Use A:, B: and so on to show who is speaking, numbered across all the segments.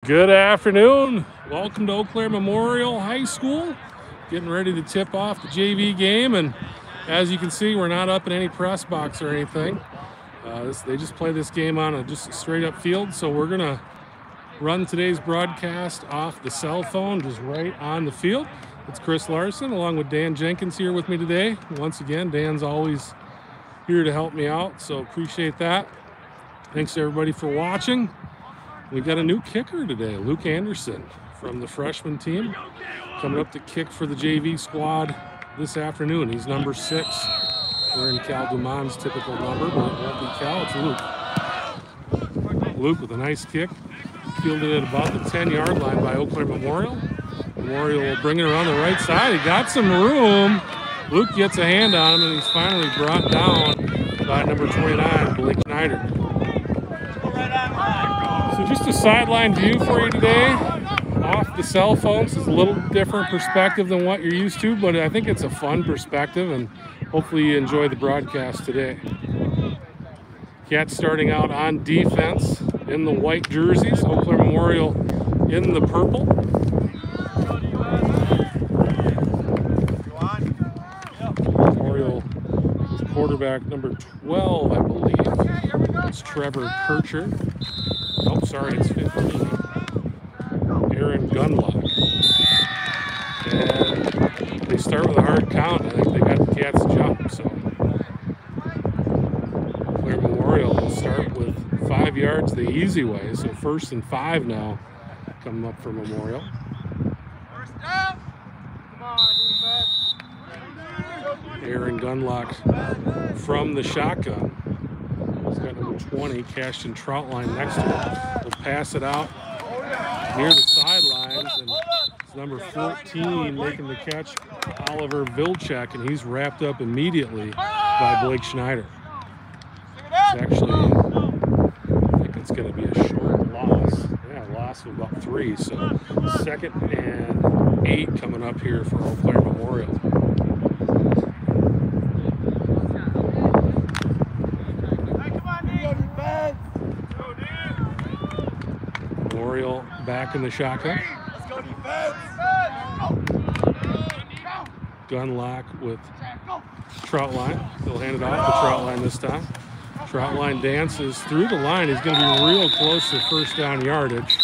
A: Good afternoon. Welcome to Eau Claire Memorial High School. Getting ready to tip off the JV game, and as you can see, we're not up in any press box or anything. They just play this game on just a straight up field, so we're gonna run today's broadcast off the cell phone, just right on the field. It's Chris Larson along with Dan Jenkins here with me today. Once again, Dan's always here to help me out, so appreciate that. Thanks to everybody for watching. We got a new kicker today, Luke Anderson from the freshman team, coming up to kick for the JV squad this afternoon. He's number 6, wearing Cal Dumon's typical number, but it won't be Cal, it's Luke. Luke with a nice kick, fielded at about the 10-yard line by Eau Claire Memorial. Memorial will bring it around the right side. He got some room. Luke gets a hand on him, and he's finally brought down by number 29, Blake Schneider. So just a sideline view for you today off the cell phones. It's a little different perspective than what you're used to, but I think it's a fun perspective, and hopefully you enjoy the broadcast today. Cats starting out on defense in the white jerseys. Eau Claire Memorial in the purple. Memorial is quarterback number 12, I believe. It's Trevor Kircher. Oh, sorry, it's 15. Aaron Gunlock. And they start with a hard count. I think they got the Cats jump, so Claire Memorial will start with 5 yards the easy way. So 1st and 5 now coming up for Memorial.
B: First down. Come on, defense.
A: Aaron Gunlock from the shotgun. He's got number 20, Cashton Troutline next to him. He'll pass it out near the sidelines, and it's number 14 making the catch, Oliver Vilchek, and he's wrapped up immediately by Blake Schneider. It's actually, I think it's going to be a short loss. Yeah, a loss of about 3, so 2nd and 8 coming up here for Eau Claire Memorial. Memorial back in the shotgun. Gunlock with Troutline. He'll hand it off to Troutline this time. Troutline dances through the line. He's going to be real close to first down yardage.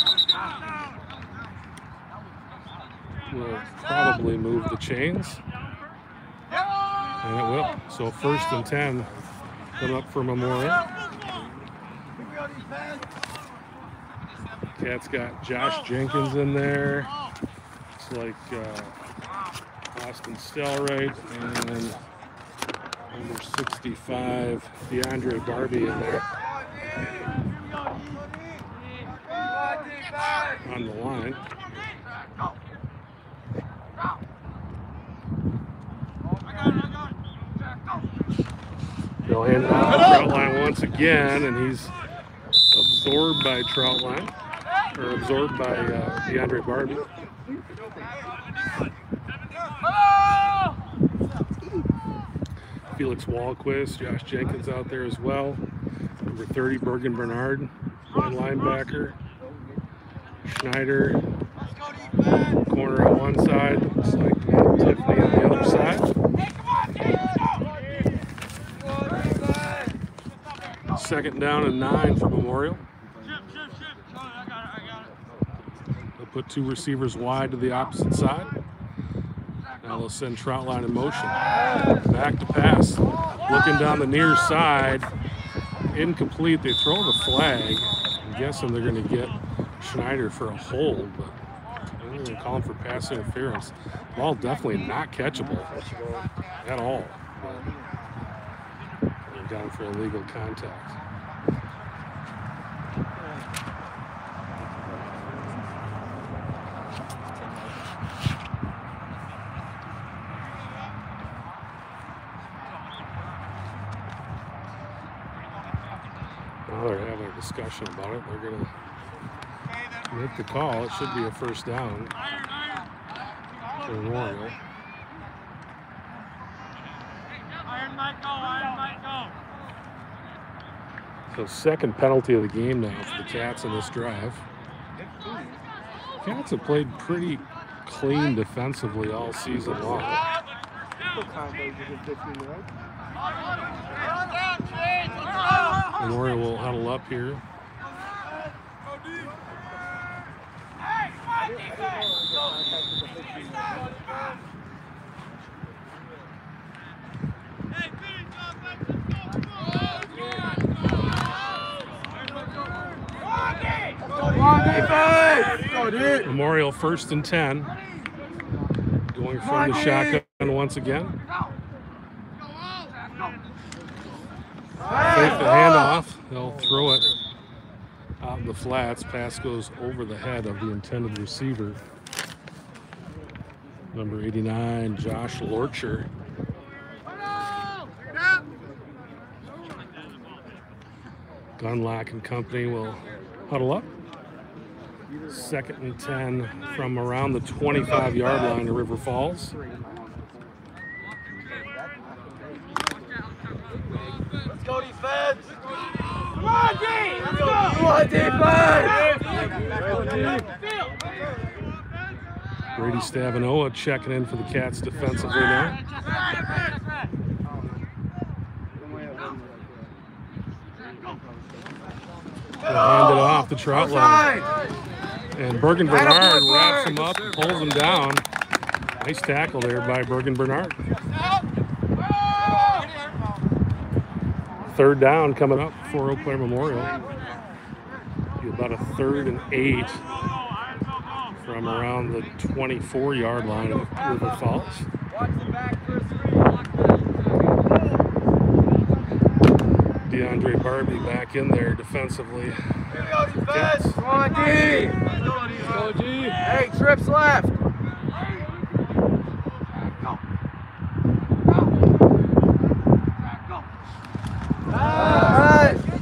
A: Will probably move the chains. And it will. So 1st and 10 come up for Memorial. Cats got Josh Jenkins in there. Looks like Austin Stelright and number 65, DeAndre Barbie in there. On the line. They'll hand it off to Troutline once again, and he's absorbed by Troutline. Or absorbed by DeAndre Barbie. Felix Walquist, Josh Jenkins out there as well. Number 30, Bergen Bernard, one linebacker. Schneider, corner on one side. Looks like Tiffany on the other side. 2nd down and 9 for Memorial. Put 2 receivers wide to the opposite side. Now they'll send Troutline in motion. Back to pass. Looking down the near side. Incomplete. They throw the flag. I'm guessing they're going to get Schneider for a hold, but they're going to call him for pass interference. Ball definitely not catchable at all. But they're down for illegal contact. Now they're having a discussion about it. They're going to make the call. It should be a 1st down for Memorial. So 2nd penalty of the game now for the Cats in this drive. Cats have played pretty clean defensively all season long. Memorial will huddle up here. Memorial 1st and 10. Going from the shotgun once again. Fake the handoff. They'll throw it out in the flats. Pass goes over the head of the intended receiver. Number 89, Josh Lorcher. Gunlock and company will huddle up. 2nd and 10 from around the 25-yard line of River Falls.
B: Let's go defense! Come on, D! Let's go! Come on, defense!
A: Brady Stavanoa checking in for the Cats defensively now. Hand it off the Trout line. And Bergen Bernard wraps him up, pulls him down. Nice tackle there by Bergen Bernard. 3rd down coming up for Eau Claire Memorial. Be about a 3rd and 8 from around the 24-yard line of River Falls. DeAndre Barbie back in there defensively.
B: Defense. Come on, D! Go, D! Hey, trips left!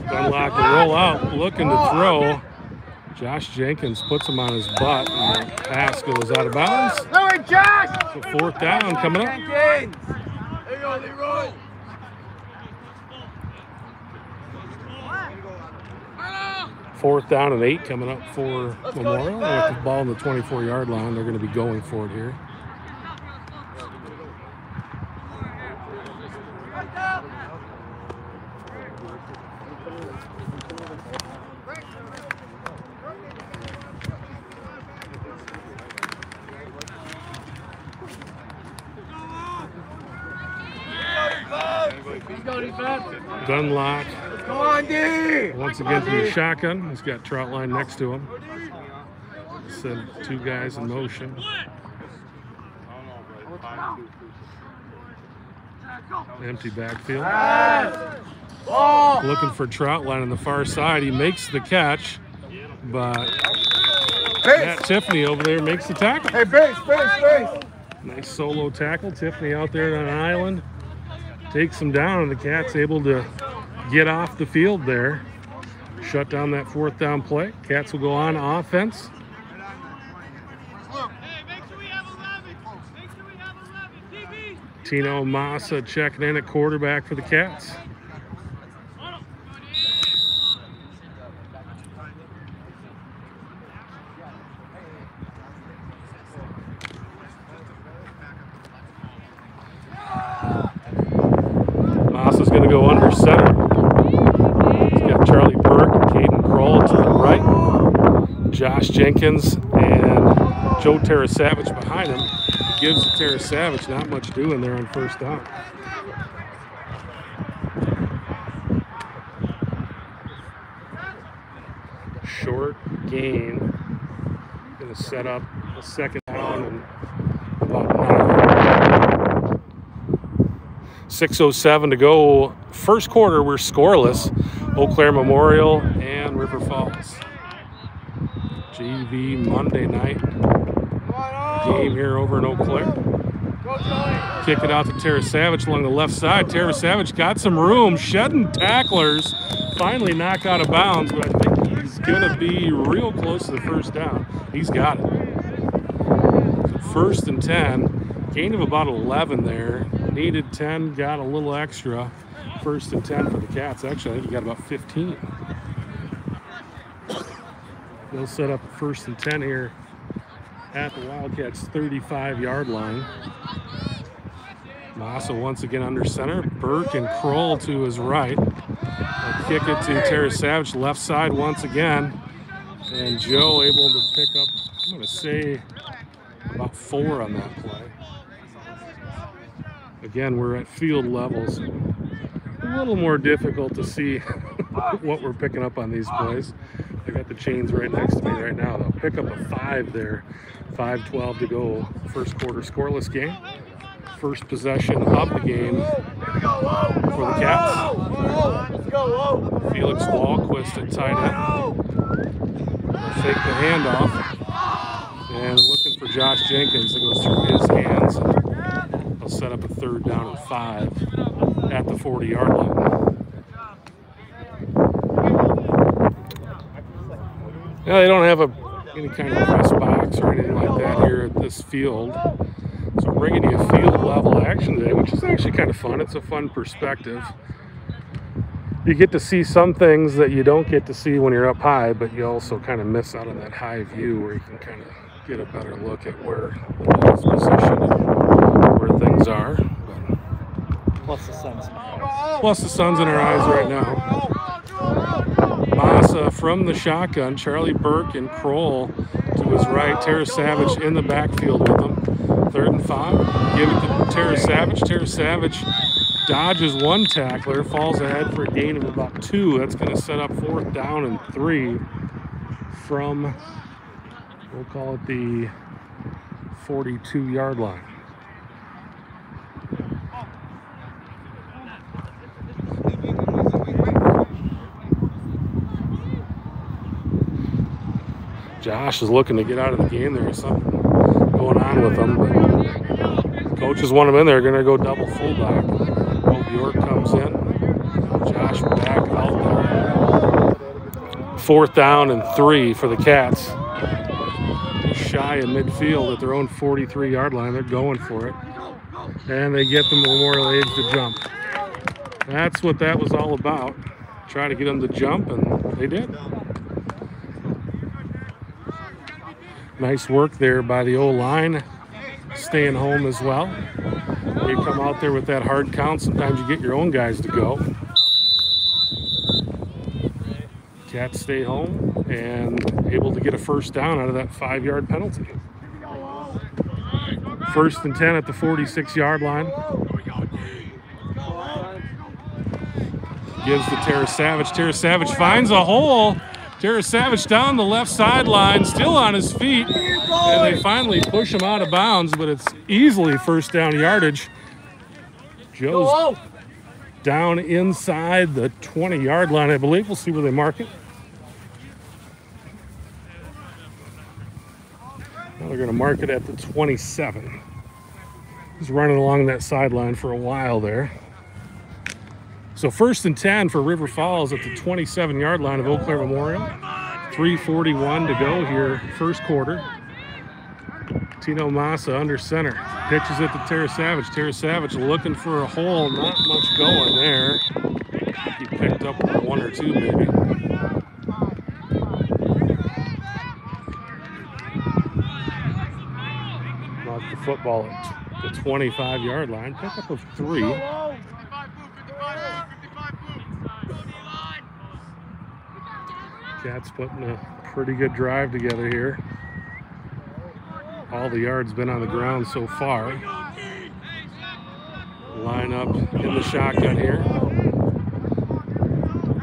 A: Gunlock to roll out, looking to throw. Josh Jenkins puts him on his butt, and the pass goes out of bounds. So 4th down coming up.
B: There you go, Leroy!
A: 4th down and 8 coming up for Memorial. With the ball on the 24-yard line, they're going to be going for it here. Gunlock.
B: Come on, D!
A: Once again from the shotgun. He's got Troutline next to him. Send 2 guys in motion. Empty backfield. Looking for Troutline on the far side. He makes the catch, but Matt Tiffany over there makes the tackle.
B: Hey, base!
A: Nice solo tackle. Tiffany out there on an island. Takes him down, and the Cats able to get off the field there. Shut down that 4th down play. Cats will go on offense. Tino Massa checking in at quarterback for the Cats. Massa's going to go under center. He's got Charlie Burke and Caden Kroll to the right. Josh Jenkins and Joe Terasavage behind him. Gives to Terasavage, not much doing there on 1st down. Short gain. Going to set up a 2nd down and about 9. 6:07 to go. 1st quarter, we're scoreless. Eau Claire Memorial and River Falls. GV Monday night game here over in Eau Claire. Kick it out to Terasavage along the left side. Terasavage got some room, shedding tacklers. Finally knocked out of bounds, but I think he's going to be real close to the 1st down. He's got it. 1st and 10. Gain of about 11 there. Needed 10, got a little extra. 1st and 10 for the Cats. Actually, I think he got about 15. They'll set up a 1st and 10 here at the Wildcats' 35-yard line. Massa once again under center. Burke and Kroll to his right. They'll kick it to Tara Savage, left side once again. And Joe able to pick up, I'm going to say, about 4 on that play. Again, we're at field levels. A little more difficult to see what we're picking up on these plays. I got the chains right next to me right now. They'll pick up a 5 there. 5:12 to go. First quarter scoreless game. First possession of the game for the Cats. Felix Wahlquist at tight end. They'll fake the handoff. And looking for Josh Jenkins. It goes through his hands. And they'll set up a 3rd down and 5 at the 40-yard line. Yeah, they don't have any kind of press box or anything like that here at this field. So we're bringing you a field level action today, which is actually kind of fun. It's a fun perspective. You get to see some things that you don't get to see when you're up high, but you also kind of miss out on that high view where you can kind of get a better look at where the ball is positioned and where things are.
C: Plus the sun's in our eyes.
A: Plus the sun's in our eyes right now. Massa from the shotgun, Charlie Burke and Kroll to his right. Tara Savage in the backfield with him. 3rd and 5. Give it to Tara Savage. Tara Savage dodges 1 tackler, falls ahead for a gain of about 2. That's going to set up 4th down and 3 from, we'll call it the 42-yard line. Josh is looking to get out of the game. There's something going on with him, but coaches want him in there. Going to go double fullback. Bo Bjork comes in. Josh back out there. 4th down and 3 for the Cats. Shy of midfield at their own 43-yard line. They're going for it. And they get the Memorial Age to jump. That's what that was all about. Try to get them to jump, and they did. Nice work there by the O-line, staying home as well. You come out there with that hard count, sometimes you get your own guys to go. Cats stay home and able to get a 1st down out of that 5-yard penalty. 1st and 10 at the 46-yard line. Gives to Tara Savage. Tara Savage finds a hole. Tara Savage down the left sideline, still on his feet, and they finally push him out of bounds, but it's easily 1st down yardage. Joe's down inside the 20-yard line, I believe. We'll see where they mark it. Now they're going to mark it at the 27. He's running along that sideline for a while there. So 1st and 10 for River Falls at the 27-yard line of Eau Claire Memorial. 3:41 to go here, 1st quarter. Tino Massa under center. Pitches it to Tara Savage. Tara Savage looking for a hole. Not much going there. He picked up 1 or 2 maybe. Knocked the football at the 25-yard line. Pick up of 3. Cats putting a pretty good drive together here. All the yards been on the ground so far. Line up in the shotgun here.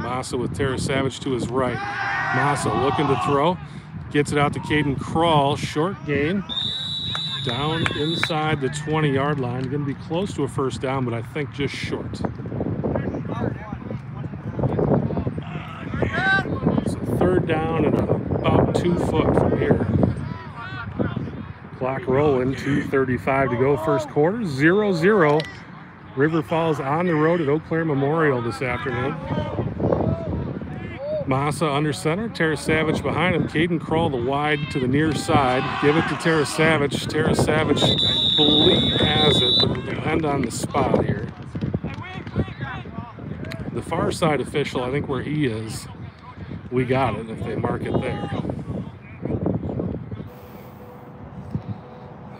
A: Massa with Tara Savage to his right. Massa looking to throw. Gets it out to Caden Kroll. Short gain. Down inside the 20-yard line. Going to be close to a 1st down, but I think just short. So 3rd down and about 2 foot from here. Clock rolling, 2:35 to go, 1st quarter, 0-0. River Falls on the road at Eau Claire Memorial this afternoon. Massa under center, Tara Savage behind him. Caden Kroll the wide to the near side. Give it to Tara Savage. Tara Savage, I believe, has it, but it'll depend on the spot here. The far side official, I think where he is, we got it if they mark it there.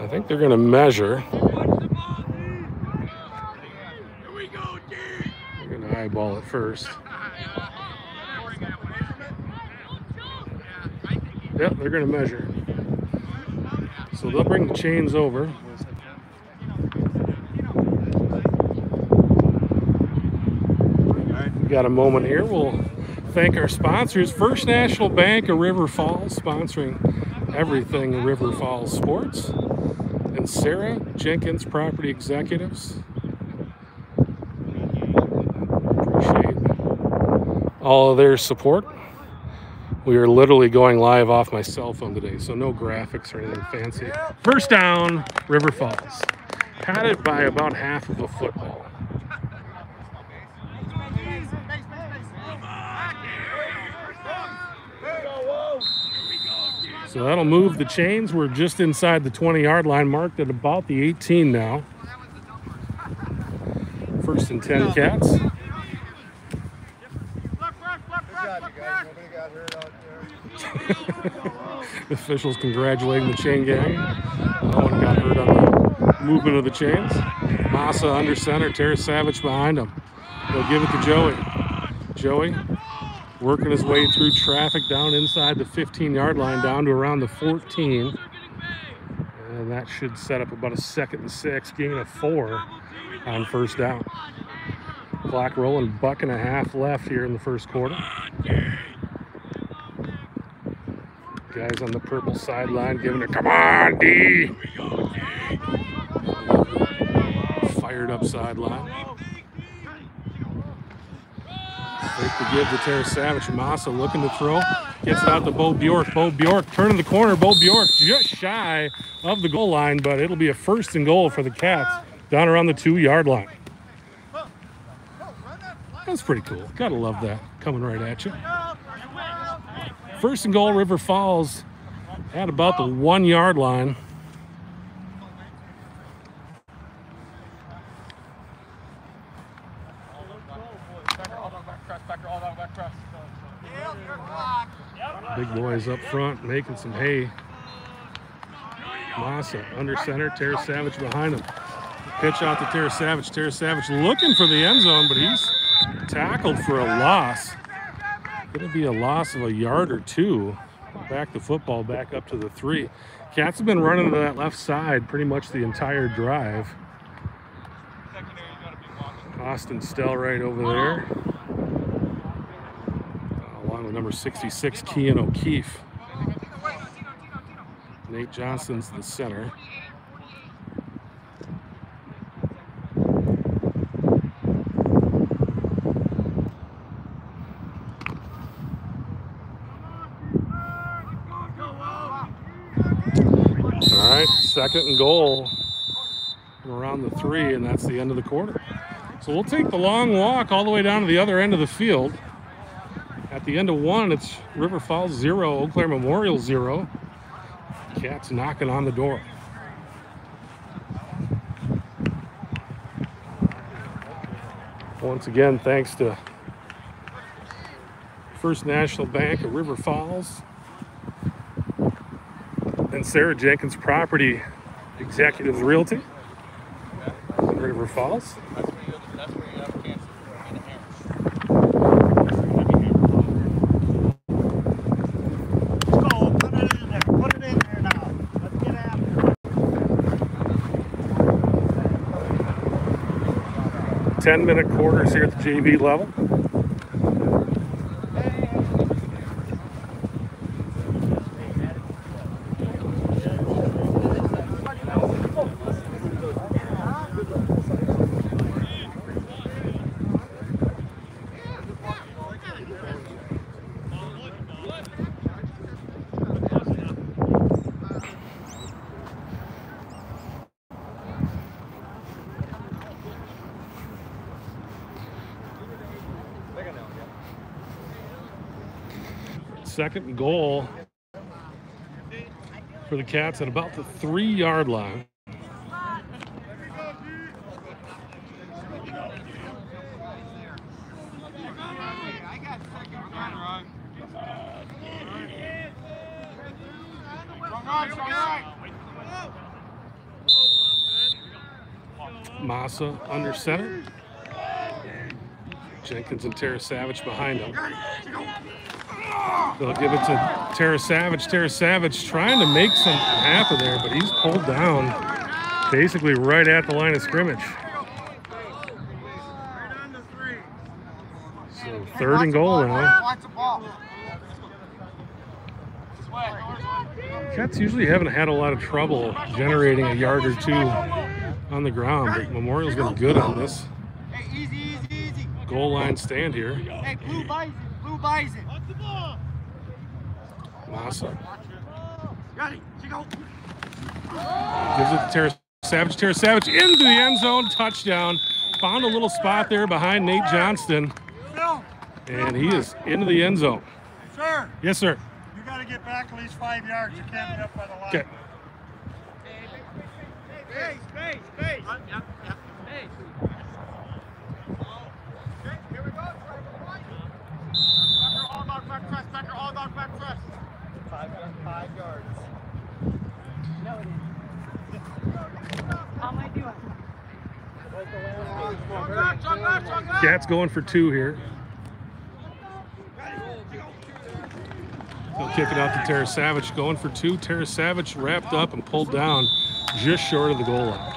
A: I think they're going to measure. They're going to eyeball it first. Yep, they're going to measure. So they'll bring the chains over. We've got a moment here. We'll thank our sponsors. First National Bank of River Falls, sponsoring everything River Falls sports. And Sarah Jenkins Property Executives. Appreciate all of their support. We are literally going live off my cell phone today, so no graphics or anything fancy. First down, River Falls. Padded by about half of a football. So that'll move the chains. We're just inside the 20-yard line, marked at about the 18 now. First and 10 Cats. The officials congratulating the chain gang. No one got hurt on the movement of the chains. Massa under center, Tara Savage behind him. They'll give it to Joey. Joey working his way through traffic down inside the 15-yard line, down to around the 14. And that should set up about a 2nd and 6, gain of 4 on first down. Clock rolling, buck and a half left here in the first quarter. Guys on the purple sideline giving it, come on, D! Fired up sideline. Fake to give to Tara Savage. Massa looking to throw. Gets it out to Bo Bjork. Bo Bjork turning the corner. Bo Bjork just shy of the goal line, but it'll be a 1st and goal for the Cats down around the 2-yard line. That's pretty cool. Gotta love that. Coming right at you. 1st and goal, River Falls at about the 1-yard line. Big boys up front making some hay. Massa under center, Tara Savage behind him. Pitch out to Tara Savage. Tara Savage looking for the end zone, but he's tackled for a loss. Going to be a loss of a yard or 2. Back the football back up to the 3. Cats have been running to that left side pretty much the entire drive. Austin Stell right over there. Along with number 66, Kean O'Keefe. Nate Johnson's the center. All right, 2nd and goal from around the 3, and that's the end of the quarter. So we'll take the long walk all the way down to the other end of the field. At the end of 1, it's River Falls 0, Eau Claire Memorial 0. Cats knocking on the door. Once again, thanks to First National Bank of River Falls and Sarah Jenkins Property Executives Realty in River Falls.
C: Put it in there now. Let's get after it.
A: 10-minute quarters here at the JV level. Second and goal for the Cats at about the 3-yard line. Massa under center. Jenkins and Tara Savage behind him. They'll give it to Tara Savage. Tara Savage trying to make something happen there, but he's pulled down basically right at the line of scrimmage. So 3rd and goal now. Cats usually haven't had a lot of trouble generating a yard or two on the ground, but Memorial's been good on this goal line stand here.
C: Hey, blue bison.
A: Massa. Gives it to Tara Savage. Tara Savage into the end zone. Touchdown. Found a little spot there behind Nate Johnston. And he is into the end zone.
C: Sir.
A: Yes, sir.
C: You got to get back at least 5 yards. You can't be up by the line.
A: Okay.
C: Space. Hey. Okay, here we go. Becker, all dog back press. 5 yards. No, it is. How am I doing?
A: Cats going for 2 here. They'll kick it out to Tara Savage, going for 2. Tara Savage wrapped up and pulled down just short of the goal line.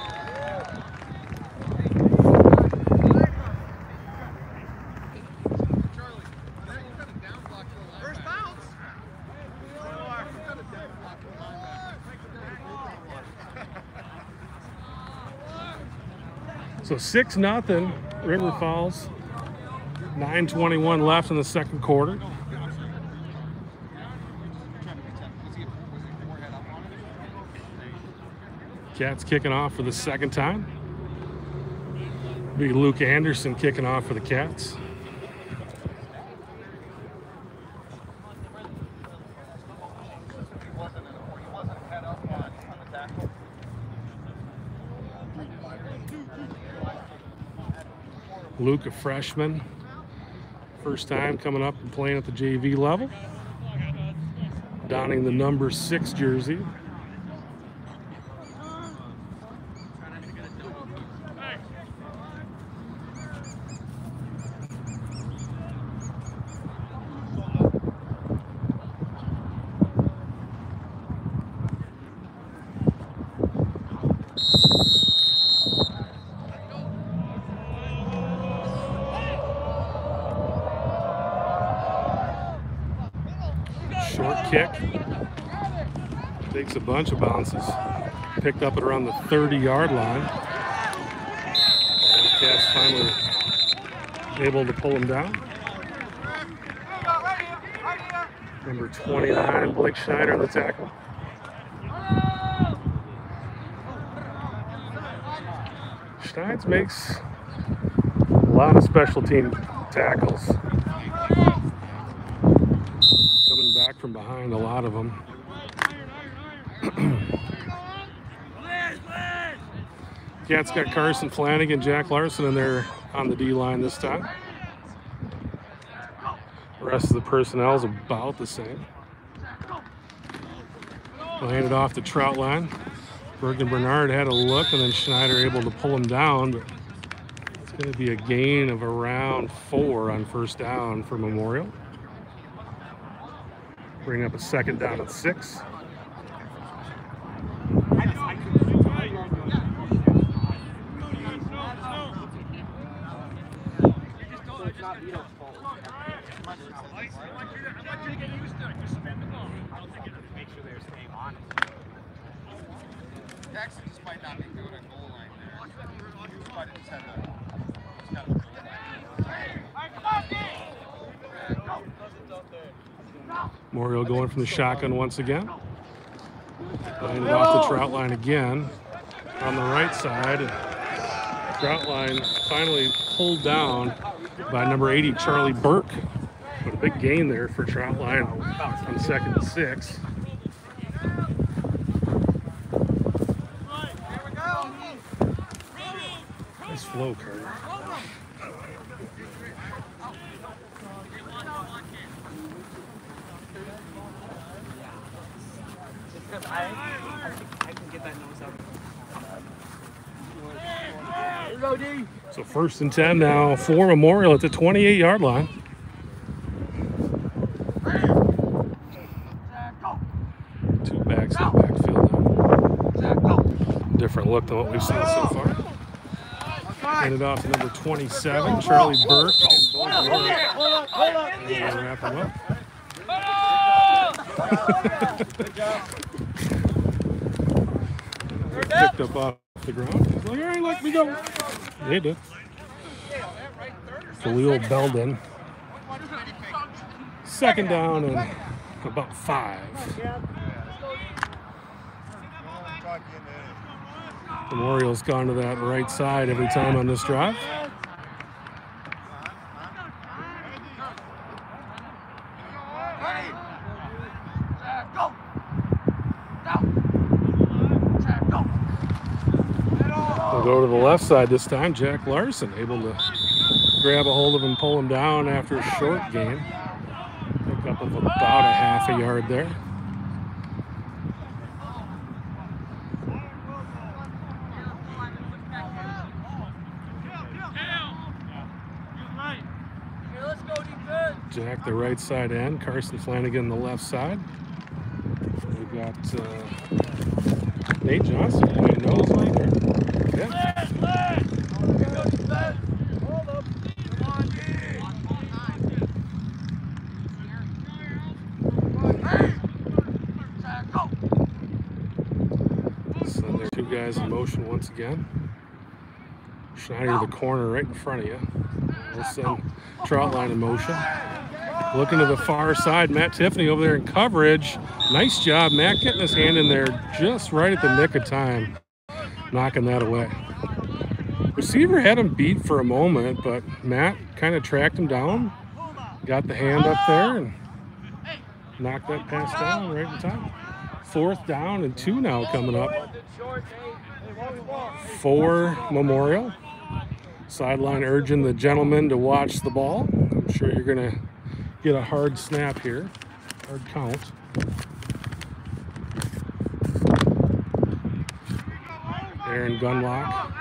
A: So 6-0, River Falls. 9:21 left in the second quarter. Cats kicking off for the second time. Be Luke Anderson kicking off for the Cats. Luke, a freshman, first time coming up and playing at the JV level, donning the number 6 jersey. Short kick, takes a bunch of bounces, picked up at around the 30-yard line. And Cats finally able to pull him down. Number 29, Blake Schneider, the tackle. Steins makes a lot of special team tackles. Coming back from behind, a lot of them. Cats got Carson Flanagan, Jack Larson in there on the D-line this time. The rest of the personnel is about the same. We'll hand it off to Troutline. Bergen Bernard had a look, and then Schneider able to pull him down, but it's going to be a gain of around 4 on first down for Memorial. Bring up a second down at 6.
B: Jackson just might not be doing a goal line there. He might have just had
A: Memorial going from the shotgun once again. Laying it off the Troutline again on the right side. Troutline finally pulled down by number 80, Charlie Burke. But a big gain there for Troutline on 2nd and 6. Nice flow, Carter.
D: Because I can get that nose out.
A: So 1st and 10 now for Memorial at the 28-yard line. Two backs in the backfield now. Different look than what we've seen so far. Handed off to number 27, Charlie Burke. And wrap him up. Picked up off the ground. He's like, all right, let me go. They did. Khalil Belden. 2nd down and about 5. Memorial's gone to that right side every time on this drive. We'll go to the left side this time. Jack Larson able to grab a hold of him, pull him down after a short gain. Pick up of about a half a yard there. Jack the right side end, Carson Flanagan the left side. We've got Nate Johnson playing nose right there. Yeah. So there are 2 guys in motion once again. Schneider the corner right in front of you. We'll send Troutline in motion. Looking to the far side, Matt Tiffany over there in coverage. Nice job, Matt, getting his hand in there just right at the nick of time, knocking that away. Receiver had him beat for a moment, but Matt kind of tracked him down, got the hand up there, and knocked that pass down right in time. 4th down and 2 now coming up for Memorial. Sideline urging the gentleman to watch the ball. I'm sure you're going to get a hard snap here, hard count. Aaron Gunlock.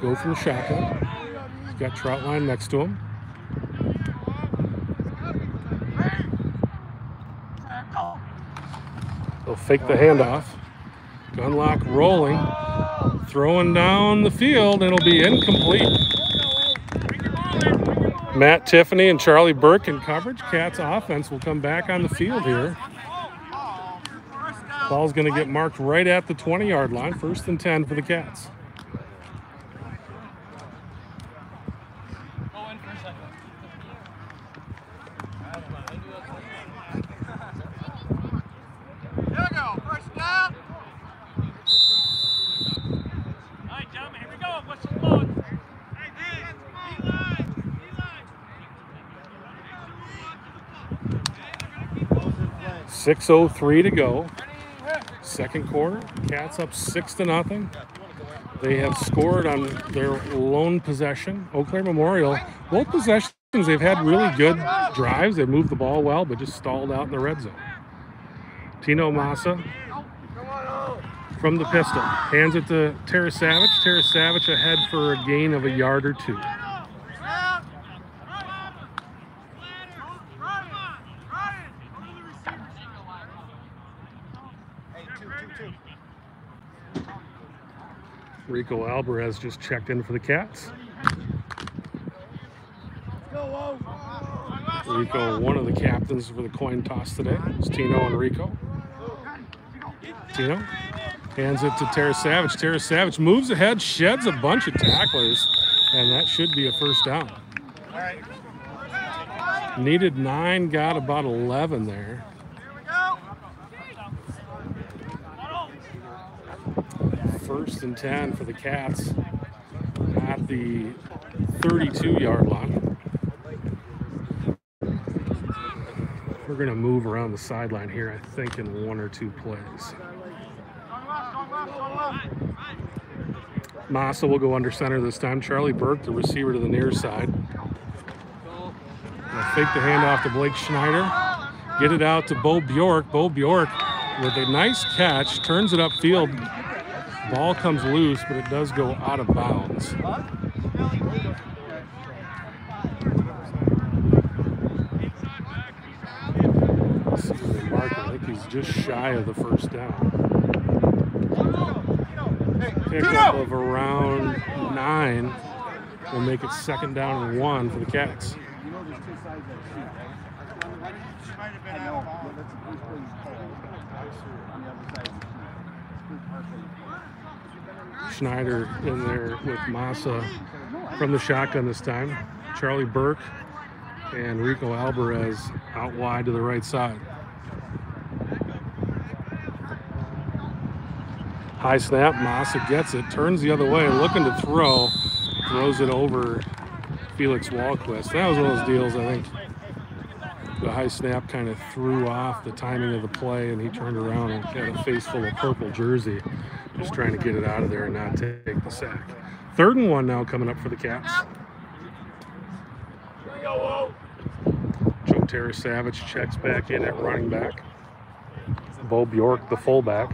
A: Go from the shotgun. He's got Troutline next to him. They'll fake the handoff. Gunlock rolling. Throwing down the field, it'll be incomplete. Matt Tiffany and Charlie Burke in coverage. Cats offense will come back on the field here. Ball's going to get marked right at the 20-yard line. 1st and 10 for the Cats. .6:03 to go. 2nd quarter. Cats up 6-0. They have scored on their lone possession. Eau Claire Memorial, both possessions, they've had really good drives. They've moved the ball well, but just stalled out in the red zone. Tino Massa from the pistol. Hands it to Tara Savage. Tara Savage ahead for a gain of a yard or 2. Rico Alvarez just checked in for the Cats. Rico, one of the captains for the coin toss today. It's Tino and Rico. Tino hands it to Tara Savage. Tara Savage moves ahead, sheds a bunch of tacklers, and that should be a 1st down. Needed 9, got about 11 there. 1st and 10 for the Cats at the 32-yard line. We're going to move around the sideline here, I think, in 1 or 2 plays. Massa will go under center this time. Charlie Burke, the receiver to the near side. They'll fake the handoff to Blake Schneider. Get it out to Bo Bjork. Bo Bjork with a nice catch, turns it upfield. Ball comes loose, but it does go out of bounds. Let's see where they mark it. I think he's just shy of the first down. Pickup of around 9 will make it 2nd down and 1 for the Cats. Schneider in there with Massa from the shotgun this time. Charlie Burke and Rico Alvarez out wide to the right side. High snap, Massa gets it, turns the other way, looking to throw, throws it over Felix Walquist. That was one of those deals, I think. The high snap kind of threw off the timing of the play, and he turned around and had a face full of purple jersey, just trying to get it out of there and not take the sack. 3rd and 1 now coming up for the Cats. Joe Terra-Savage checks back in at running back. Bo Bjork, the fullback.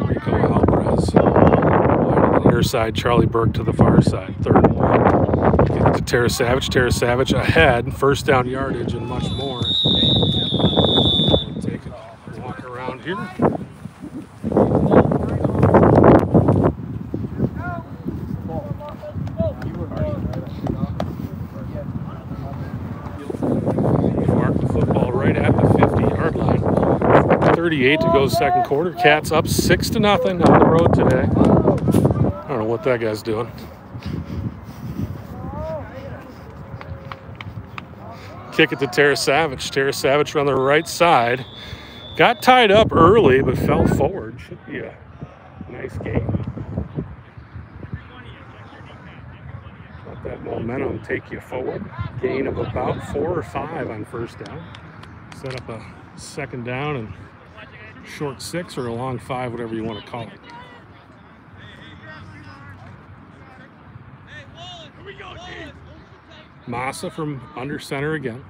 A: Rico Alvarez wide to the near side. Charlie Burke to the far side. 3rd and 1. Give it to Terra-Savage. Terra-Savage ahead. 1st down yardage and much more. We'll take a walk around here. Mark the football right at the 50-yard line. 38 to go 2nd quarter. Cats up 6-0 on the road today. I don't know what that guy's doing. Kick it to Terra-Savage. Terra-Savage on the right side. Got tied up early, but fell forward. Should be a nice game. Let that momentum take you forward. Gain of about 4 or 5 on 1st down. Set up a 2nd down and short 6 or a long 5, whatever you want to call it. Massa from under center again.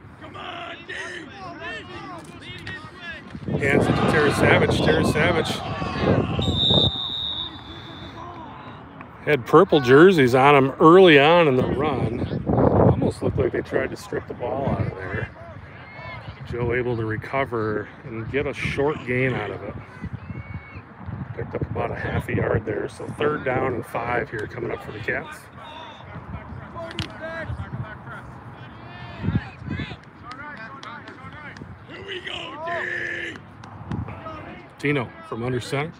A: Hands it to Terra-Savage. Terra-Savage had purple jerseys on him early on in the run. Almost looked like they tried to strip the ball out of there. Joe able to recover and get a short gain out of it. Picked up about a half a yard there. So 3rd down and 5 here coming up for the Cats. Tino from under center.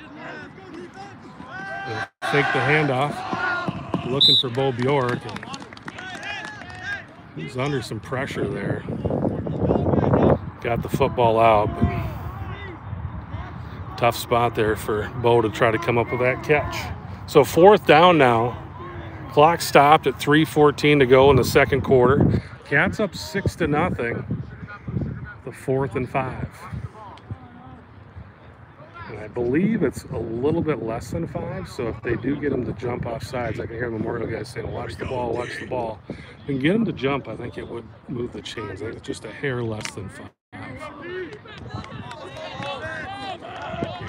A: They'll fake the handoff. Looking for Bo Bjork. He's under some pressure there. Got the football out, but tough spot there for Bo to try to come up with that catch. So 4th down now. Clock stopped at 3:14 to go in the 2nd quarter. Cats up 6-0. The 4th and 5. And I believe it's a little bit less than 5, so if they do get him to jump off sides, I can hear Memorial guys saying, watch the ball, watch the ball. If we can get him to jump, I think it would move the chains. I think it's just a hair less than 5.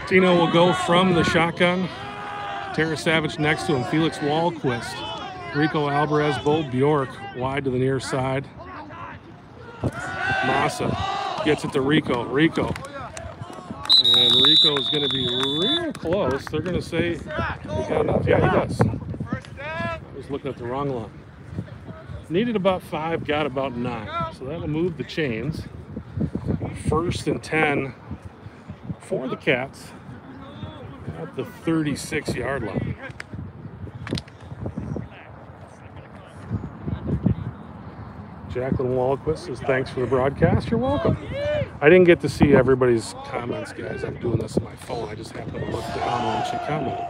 A: Tino will go from the shotgun. Terra-Savage next to him, Felix Walquist. Rico Alvarez, Bo Bjork wide to the near side. Massa gets it to Rico. And Rico is going to be real close. They're going to say he got enough. Yeah, he does. I was looking at the wrong line. Needed about 5, got about 9. So that'll move the chains. 1st and 10 for the Cats at the 36-yard line. Jacqueline Walquist says, thanks for the broadcast. You're welcome. I didn't get to see everybody's comments, guys. I'm doing this on my phone. I just happened to look down when she commented.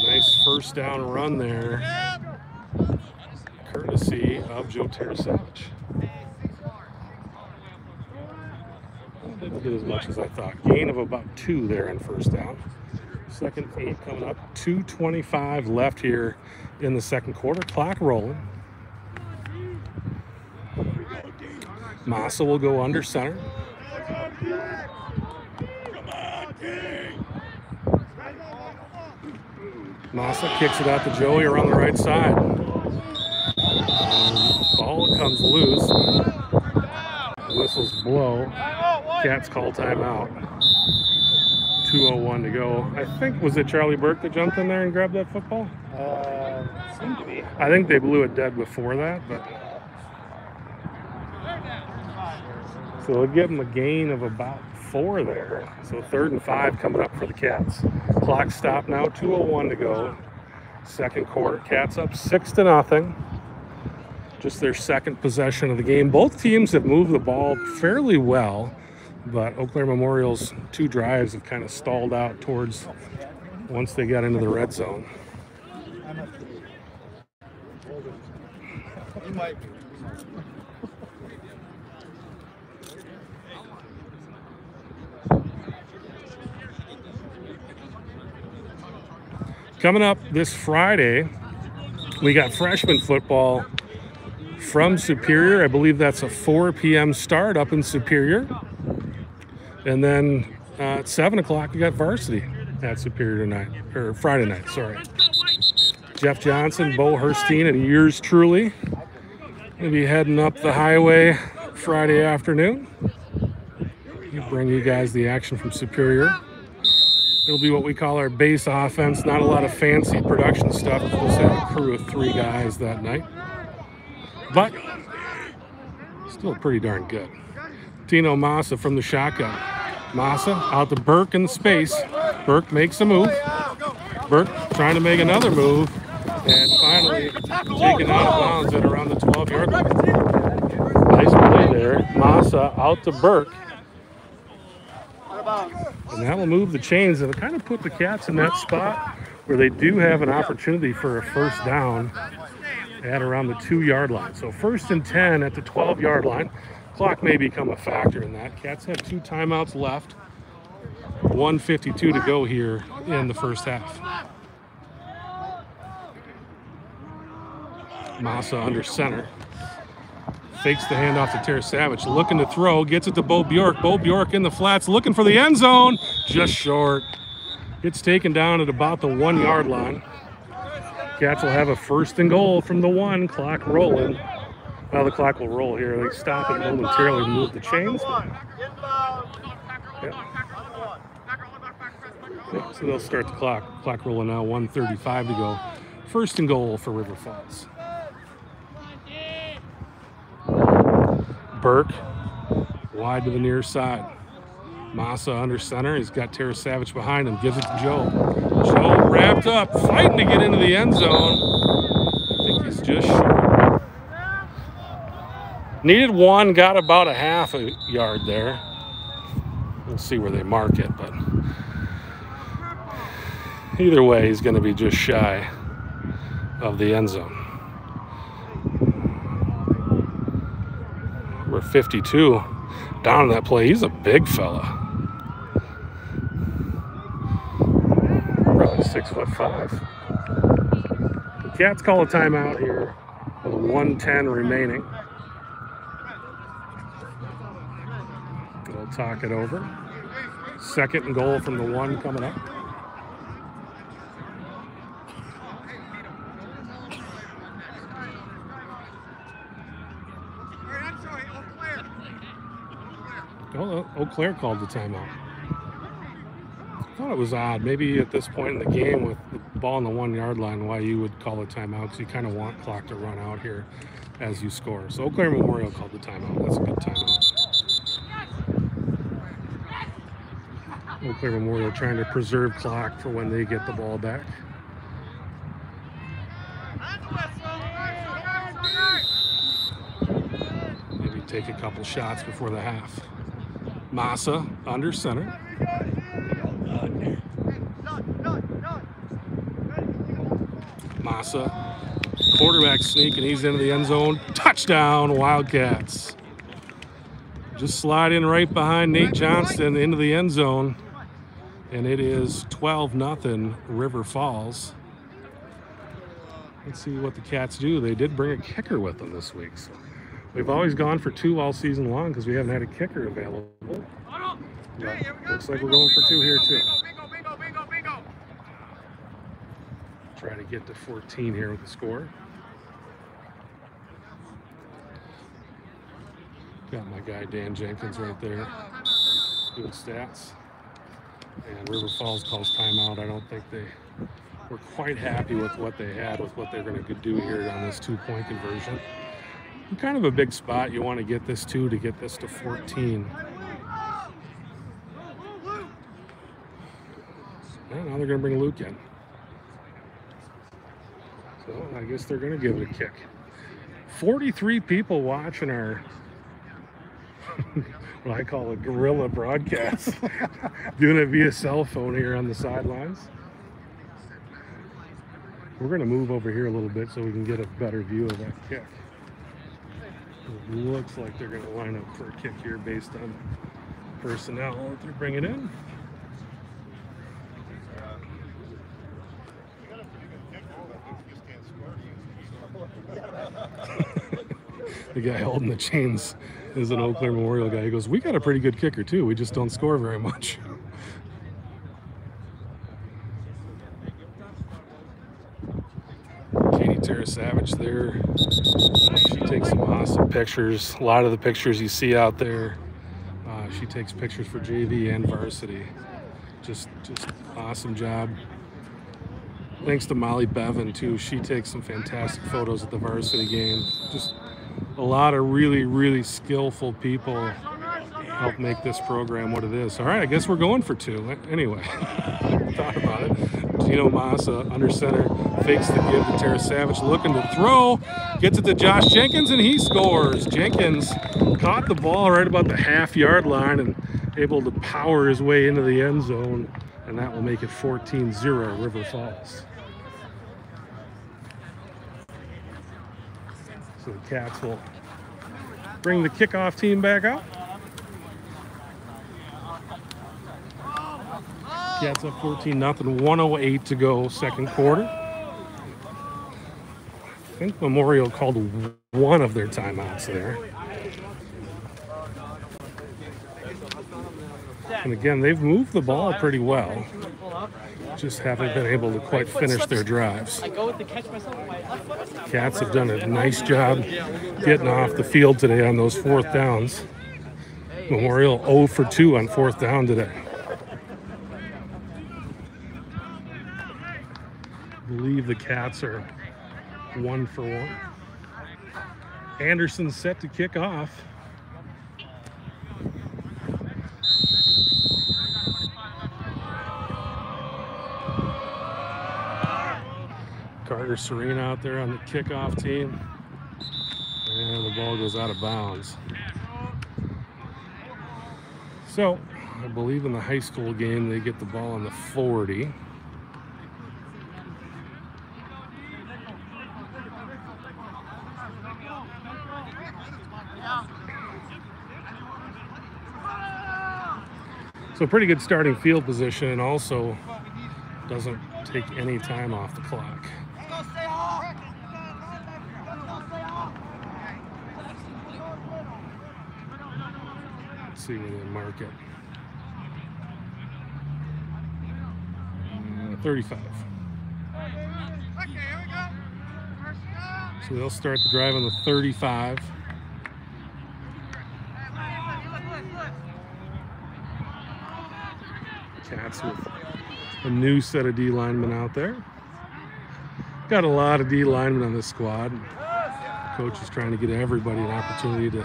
A: Nice 1st down run there. Courtesy of Joe Terra-Savage. Didn't get as much as I thought. Gain of about 2 there in 1st down. 2nd 8 coming up. 2:25 left here in the 2nd quarter. Clock rolling. Massa will go under center. Massa kicks it out to Joey around the right side. Ball comes loose. Whistles blow. Cats call timeout. 2:01 to go. I think, was it Charlie Burke that jumped in there and grabbed that football?
B: Seemed to be.
A: I think they blew it dead before that, but so they'll give them a gain of about 4 there. So 3rd and 5 coming up for the Cats. Clock stopped now, 2:01 to go. Second quarter, Cats up 6-0. Just their second possession of the game. Both teams have moved the ball fairly well, but Eau Claire Memorial's 2 drives have kind of stalled out towards once they got into the red zone. Coming up this Friday, we got freshman football from Superior. I believe that's a 4 p.m. start up in Superior. And then at 7 o'clock, we got varsity at Superior tonight, or Friday night, sorry. Jeff Johnson, Bo Herstein, and yours truly going to be heading up the highway Friday afternoon. We'll bring you guys the action from Superior. It'll be what we call our base offense. Not a lot of fancy production stuff. We'll just have a crew of 3 guys that night. But still pretty darn good. Tino Massa from the shotgun. Massa out to Burke in the space. Burke makes a move. Burke trying to make another move. And finally taken out of bounds at around the 12-yard line. Nice play there. Massa out to Burke. And that will move the chains. It'll kind of put the Cats in that spot where they do have an opportunity for a first down at around the 2-yard line. So 1st and 10 at the 12-yard line. Clock may become a factor in that. Cats have 2 timeouts left. 1:52 to go here in the first half. Massa under center. Fakes the handoff to Tara Savage. Looking to throw. Gets it to Bo Bjork. Bo Bjork in the flats. Looking for the end zone. Just short. It's taken down at about the 1-yard line. Cats will have a 1st and goal from the 1. Clock rolling. Well, the clock will roll here. They stop it momentarily to move the chains. Yeah. Yeah, so they'll start the clock. Clock rolling now. 1:35 to go. 1st and goal for River Falls. Burke wide to the near side. Massa under center. He's got Tara Savage behind him. Gives it to Joe. Joe wrapped up, fighting to get into the end zone. I think he's just short. Needed 1, got about a half a yard there. We'll see where they mark it, but either way, he's going to be just shy of the end zone. We're 52 down in that play. He's a big fella. Probably 6'5". The Cats call a timeout here with 1:10 remaining. They'll talk it over. 2nd and goal from the 1 coming up. Oh, Eau Claire called the timeout. I thought it was odd. Maybe at this point in the game with the ball on the 1-yard line, why you would call a timeout, because you kind of want clock to run out here as you score. So Eau Claire Memorial called the timeout. That's a good timeout. Eau Claire Memorial trying to preserve clock for when they get the ball back. Maybe take a couple shots before the half. Massa under center. Massa, quarterback sneak, and he's into the end zone. Touchdown, Wildcats. Just slide in right behind Nate Johnston into the end zone. And it is 12-0 River Falls. Let's see what the Cats do. They did bring a kicker with them this week. So we've always gone for 2 all season long because we haven't had a kicker available. But looks like we're going for 2 here too. Try to get to 14 here with the score. Got my guy Dan Jenkins right there doing stats. And River Falls calls timeout. I don't think they were quite happy with what they had, with what they're going to do here on this 2-point conversion. Kind of a big spot. You want to get this to get this to 14. And now they're going to bring Luke in. So I guess they're going to give it a kick. 43 people watching our what I call a guerrilla broadcast. Doing it via cell phone here on the sidelines. We're going to move over here a little bit so we can get a better view of that kick. It looks like they're going to line up for a kick here based on personnel that they're bringing in. The guy holding the chains is an Eau Claire Memorial guy. He goes, "We got a pretty good kicker too. We just don't score very much." Tara Savage there. She takes some awesome pictures. A lot of the pictures you see out there, she takes pictures for JV and varsity. Just awesome job. Thanks to Molly Bevan too. She takes some fantastic photos at the varsity game. Just a lot of really skillful people help make this program what it is. All right, I guess we're going for 2. Anyway, thought about it. Gino Massa under center, fakes the give to Tara Savage, looking to throw, gets it to Josh Jenkins, and he scores. Jenkins caught the ball right about the half-yard line and able to power his way into the end zone, and that will make it 14-0 River Falls. So the Cats will bring the kickoff team back out. Cats up 14-0, 1:08 to go, second quarter. I think Memorial called one of their timeouts there. And again, they've moved the ball pretty well. Just haven't been able to quite finish their drives. Cats have done a nice job getting off the field today on those 4th downs. Memorial 0 for 2 on 4th down today. I believe the Cats are 1 for 1. Anderson's set to kick off. Carter Serena out there on the kickoff team. And the ball goes out of bounds. So, I believe in the high school game, they get the ball on the 40. So pretty good starting field position, and also doesn't take any time off the clock. Let's see where they mark it. 35. So they'll start the drive on the 35. Cats with a new set of D linemen out there. Got a lot of D linemen on this squad. Coach is trying to get everybody an opportunity to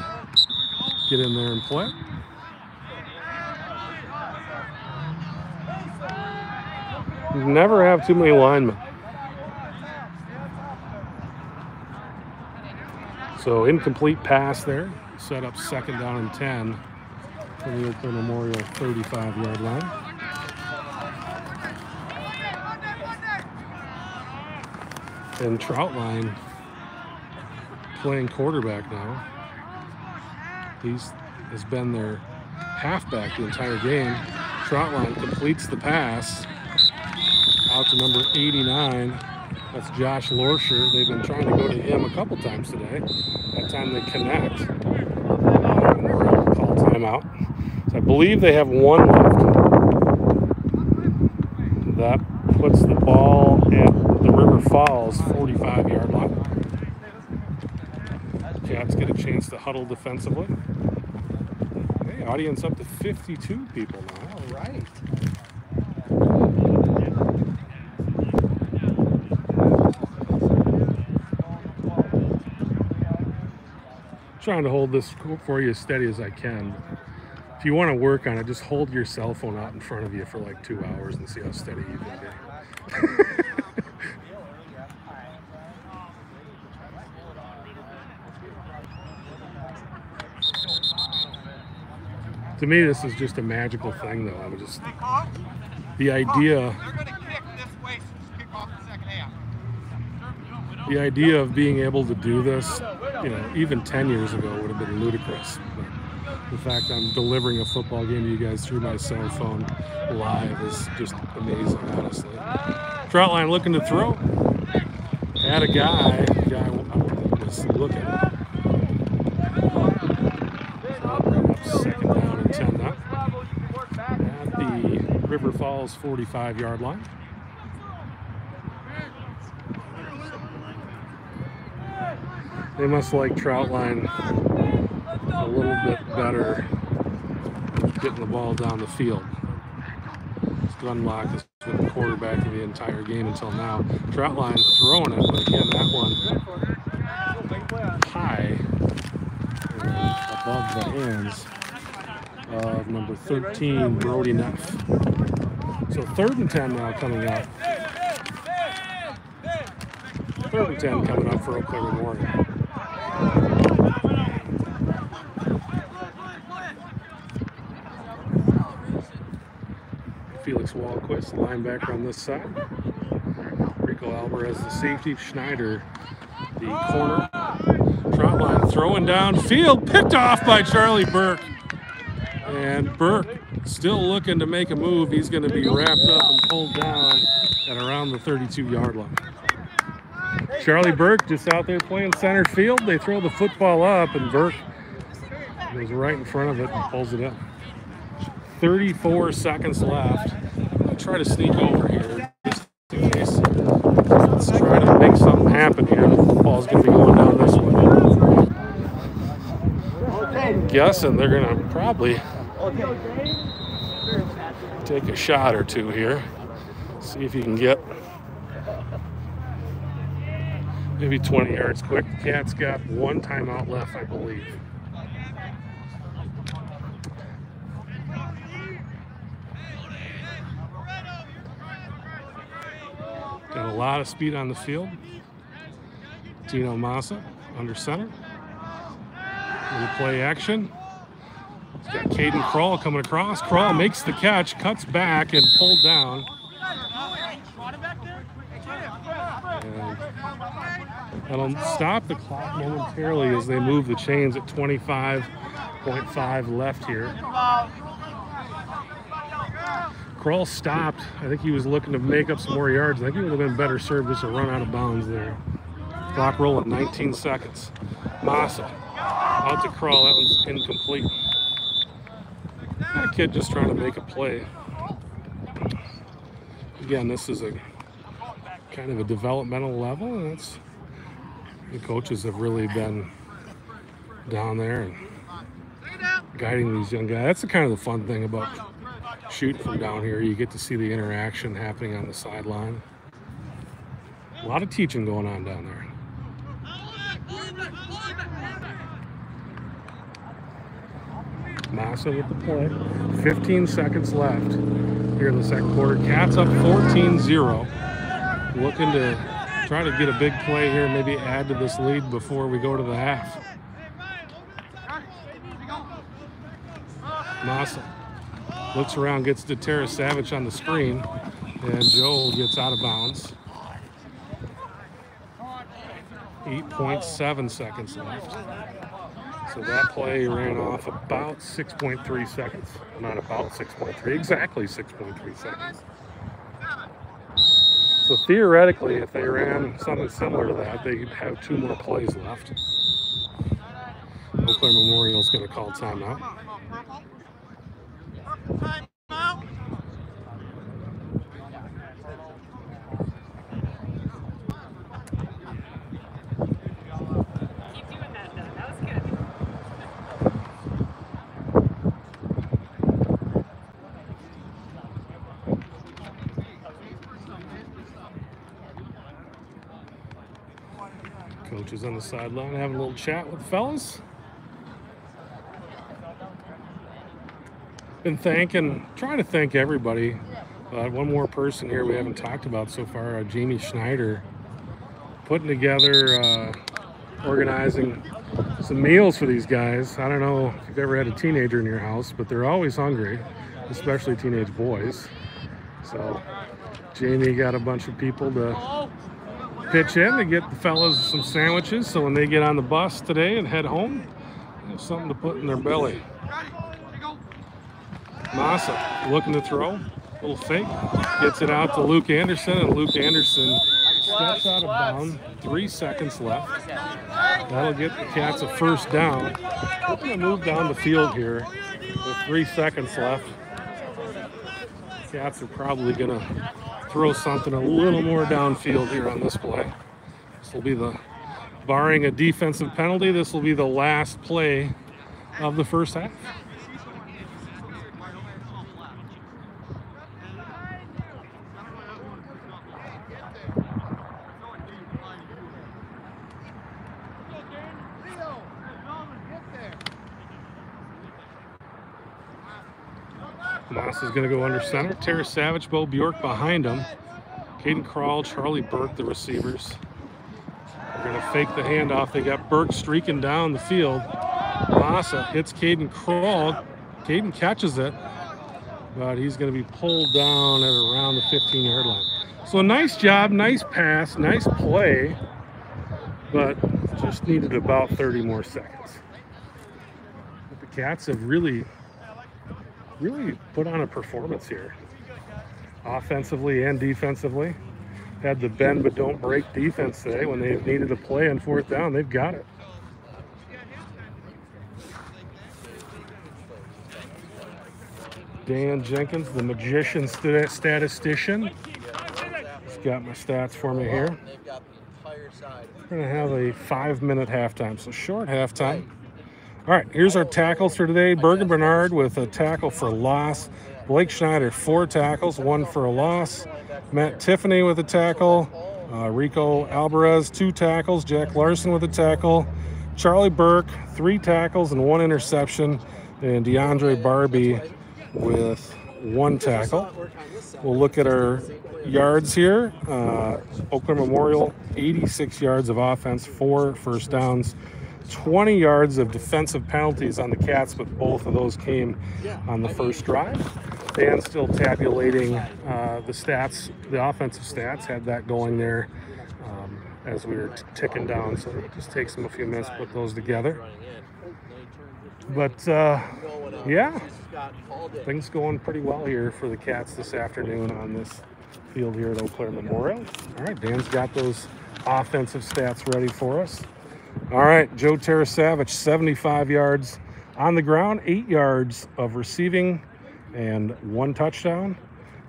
A: get in there and play. Never have too many linemen. So incomplete pass there. Set up 2nd down and 10 from the Eau Claire Memorial 35-yard line. And Troutline playing quarterback now. Has been their halfback the entire game. Troutline completes the pass out to number 89. That's Josh Lorscher. They've been trying to go to him a couple times today. That time they connect. Memorial call timeout. So I believe they have 1 left. That puts the ball at the River Falls 45-yard line. Cats get a chance to huddle defensively. Hey, audience up to 52 people now.
B: All right.
A: Trying to hold this for you as steady as I can. If you want to work on it, just hold your cell phone out in front of you for like 2 hours and see how steady you can be. To me, this is just a magical thing, though. I'm just the idea.
C: They're going to kick this way, so just kick off the second half.
A: The idea of being able to do this, you know, even 10 years ago would have been ludicrous. But the fact I'm delivering a football game to you guys through my cell phone live is just amazing, honestly. Trout line looking to throw. Had a guy was looking. Second down and 10 now. At the River Falls 45-yard line. They must like Trout line a little bit better getting the ball down the field. Gunlock has been the quarterback of the entire game until now. Trout line throwing it, but again, that one high above the hands of number 13, Brody Neff. So 3rd and 10 now coming up. 3rd and 10 coming up for Eau Claire Memorial. Felix Walquist, linebacker on this side. Rico Alvarez, the safety. Schneider, the corner. Trout line throwing downfield, picked off by Charlie Burke. And Burke still looking to make a move. He's going to be wrapped up and pulled down at around the 32-yard line. Charlie Burke just out there playing center field. They throw the football up, and Burke goes right in front of it and pulls it up. 34 seconds left. I'll try to sneak over here just in case. Let's try to make something happen here. The football's going to be going down this way. I'm guessing they're going to probably take a shot or two here. See if you can get maybe 20 yards quick. The Cats got 1 timeout left, I believe. Got a lot of speed on the field. Tino Massa under center. Little play action. He's got Caden Krull coming across. Krull makes the catch, cuts back, and pulled down. And that'll stop the clock momentarily as they move the chains at 25.5 left here. Krull stopped. I think he was looking to make up some more yards. I think he would have been better served just to run out of bounds there. Clock roll at 19 seconds. Massa out to Krull. That one's incomplete. That kid just trying to make a play. Again, this is a kind of a developmental level, and that's the coaches have really been down there and guiding these young guys. That's the kind of the fun thing about shooting from down here. You get to see the interaction happening on the sideline. A lot of teaching going on down there. Massa with the play. 15 seconds left here in the second quarter. Cats up 14-0. Looking to try to get a big play here, maybe add to this lead before we go to the half. Massa looks around, gets to Tara Savage on the screen, and Joel gets out of bounds. 8.7 seconds left. So that play ran off about 6.3 seconds. Not about 6.3, exactly 6.3 seconds. So theoretically, if they ran something similar to that, they'd have 2 more plays left. Eau Claire Memorial is going to call timeout. coaches on the sideline having a little chat with the fellas. Been trying to thank everybody. One more person here we haven't talked about so far, Jamie Schneider, putting together, organizing some meals for these guys. I don't know if you've ever had a teenager in your house, but they're always hungry, especially teenage boys. So Jamie got a bunch of people to pitch in to get the fellas some sandwiches, so when they get on the bus today and head home, they have something to put in their belly. Massa looking to throw, little fake, gets it out to Luke Anderson, and Luke Anderson steps out of bounds. 3 seconds left. That'll get the Cats a first down. They're going to move down the field here with 3 seconds left. Cats are probably going to throw something a little more downfield here on this play. This will be barring a defensive penalty, this will be the last play of the first half. Moss is going to go under center. Tara Savage, Bo Bjork behind him. Caden Krall, Charlie Burke, the receivers. They're going to fake the handoff. They got Burke streaking down the field. Massa hits Caden Krall. Caden catches it, but he's going to be pulled down at around the 15-yard line. So a nice job, nice pass, nice play, but just needed about 30 more seconds. But the Cats have really put on a performance here, offensively and defensively. Had the bend but don't break defense today. When they've needed a play on 4th down, they've got it. Dan Jenkins, the magician statistician. He's got my stats for me here. We're gonna have a 5-minute halftime, so short halftime. All right, here's our tackles for today. Bergen Bernard with a tackle for loss. Blake Schneider, 4 tackles, 1 for a loss. Matt Tiffany with a tackle. Rico Alvarez, 2 tackles. Jack Larson with a tackle. Charlie Burke, 3 tackles and 1 interception. And DeAndre Barbie with 1 tackle. We'll look at our yards here. Eau Claire Memorial, 86 yards of offense, 4 first downs. 20 yards of defensive penalties on the Cats, but both of those came on the first drive. Dan still tabulating the stats, the offensive stats, had that going there as we were ticking down, so it just takes them a few minutes to put those together. But yeah, things going pretty well here for the Cats this afternoon on this field here at Eau Claire Memorial. All right, Dan's got those offensive stats ready for us. All right, Joe Tarasavage, 75 yards on the ground, 8 yards of receiving, and 1 touchdown.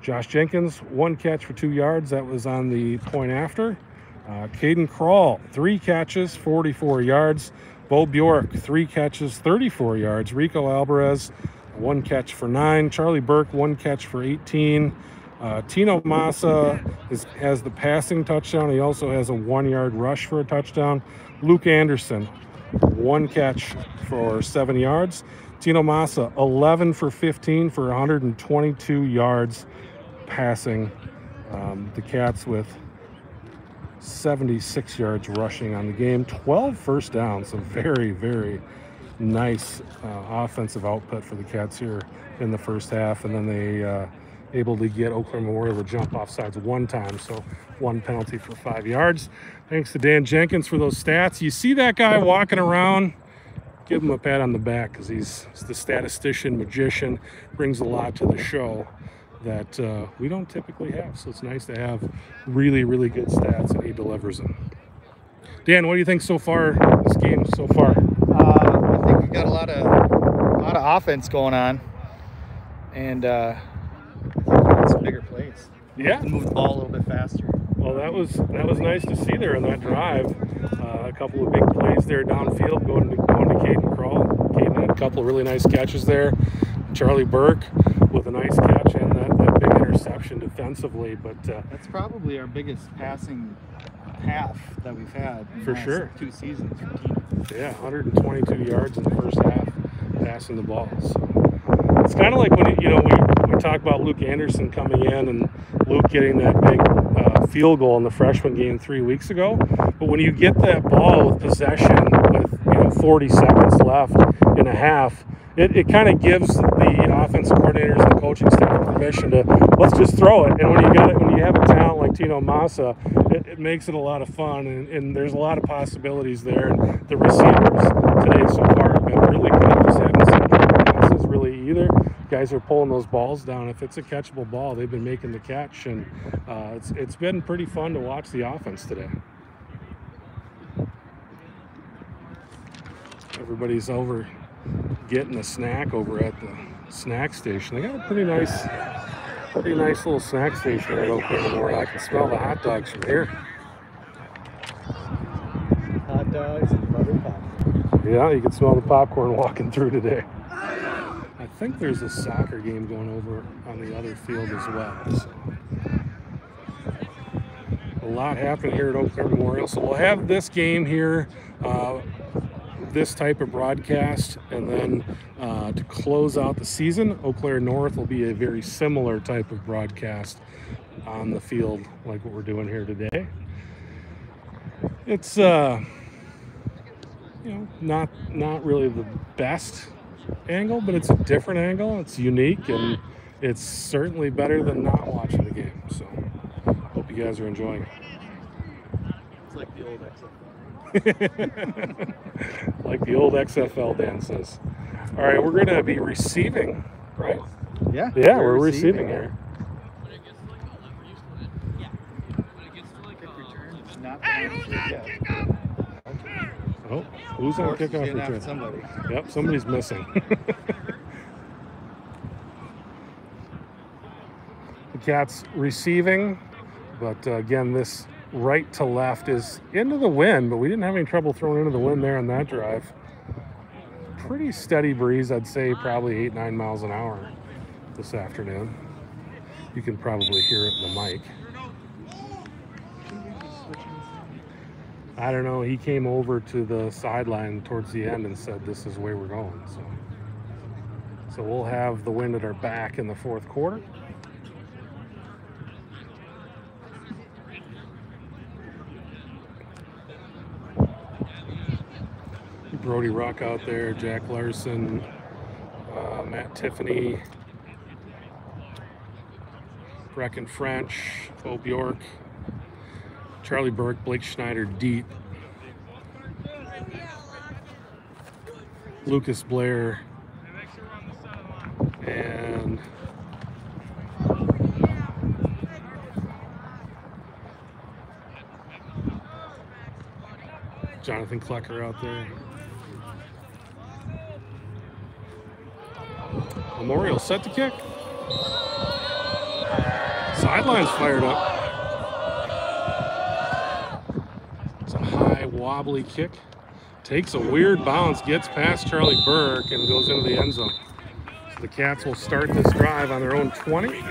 A: Josh Jenkins, 1 catch for 2 yards. That was on the point after. Caden Krall, 3 catches, 44 yards. Bo Bjork, 3 catches, 34 yards. Rico Alvarez, 1 catch for 9. Charlie Burke, 1 catch for 18. Tino Massa has the passing touchdown. He also has a 1-yard rush for a touchdown. Luke Anderson, 1 catch for 7 yards. Tino Massa, 11 for 15 for 122 yards passing. The Cats with 76 yards rushing on the game. 12 first downs, so very, very nice offensive output for the Cats here in the first half. And then they able to get Eau Claire Memorial to jump off sides 1 time, so 1 penalty for 5 yards. Thanks to Dan Jenkins for those stats. You see that guy walking around, give him a pat on the back, because he's the statistician, magician, brings a lot to the show that we don't typically have. So it's nice to have really, really good stats, and he delivers them. Dan, what do you think so far, this game so far?
B: I think we've got a lot of offense going on, and some bigger plays.
A: Yeah,
B: move the ball a little bit faster.
A: Well, that was nice to see there in that drive. A couple of big plays there downfield, going to Caden Krall. Caden had a couple of really nice catches there. Charlie Burke with a nice catch and that big interception defensively. But
B: that's probably our biggest passing half that we've had in
A: For
B: the last
A: sure.
B: 2 seasons for Tina.
A: Yeah, 122 yards in the first half passing the ball. So it's kind of like when, we talk about Luke Anderson coming in and Luke getting that big field goal in the freshman game 3 weeks ago. But when you get that ball with possession with 40 seconds left in a half, it kind of gives the offensive coordinators and the coaching staff permission to let's just throw it. And when you have a talent like Tino Massa, it makes it a lot of fun, and there's a lot of possibilities there. And the receivers today so far have been really good. Just haven't seen passes really either. Guys are pulling those balls down. If it's a catchable ball, they've been making the catch, and it's been pretty fun to watch the offense today. Everybody's over getting a snack over at the snack station. They got a pretty nice little snack station at Eau Claire Memorial. I can smell the hot dogs from here.
B: Hot dogs and buttered popcorn.
A: Yeah, you can smell the popcorn walking through today. I think there's a soccer game going over on the other field as well. So. A lot happening here at Eau Claire Memorial. So we'll have this game here, this type of broadcast, and then to close out the season, Eau Claire North will be a very similar type of broadcast on the field like what we're doing here today. It's not really the best angle, but it's a different angle. It's unique, and it's certainly better than not watching the game. So hope you guys are enjoying it.
B: It's like the old XFL.
A: Like the old XFL, Dan says. All right, we're going to be receiving, right?
B: Yeah.
A: Yeah, we're receiving here. Oh, who's on kickoff return?
B: Somebody.
A: Yep, somebody's missing. The Cats receiving, but again, this right to left is into the wind, but we didn't have any trouble throwing into the wind there on that drive. Pretty steady breeze, I'd say probably 8-9 miles an hour this afternoon. You can probably hear it in the mic. I don't know, he came over to the sideline towards the end and said this is the way we're going. So we'll have the wind at our back in the fourth quarter. Brody Ruck out there, Jack Larson, Matt Tiffany, Brecken French, Bo Bjork, Charlie Burke, Blake Schneider, Deep, Lucas Blair, and Jonathan Klecker out there. Memorial set to kick. Sideline's fired up. It's a high, wobbly kick. Takes a weird bounce, gets past Charlie Burke, and goes into the end zone. So the Cats will start this drive on their own 20.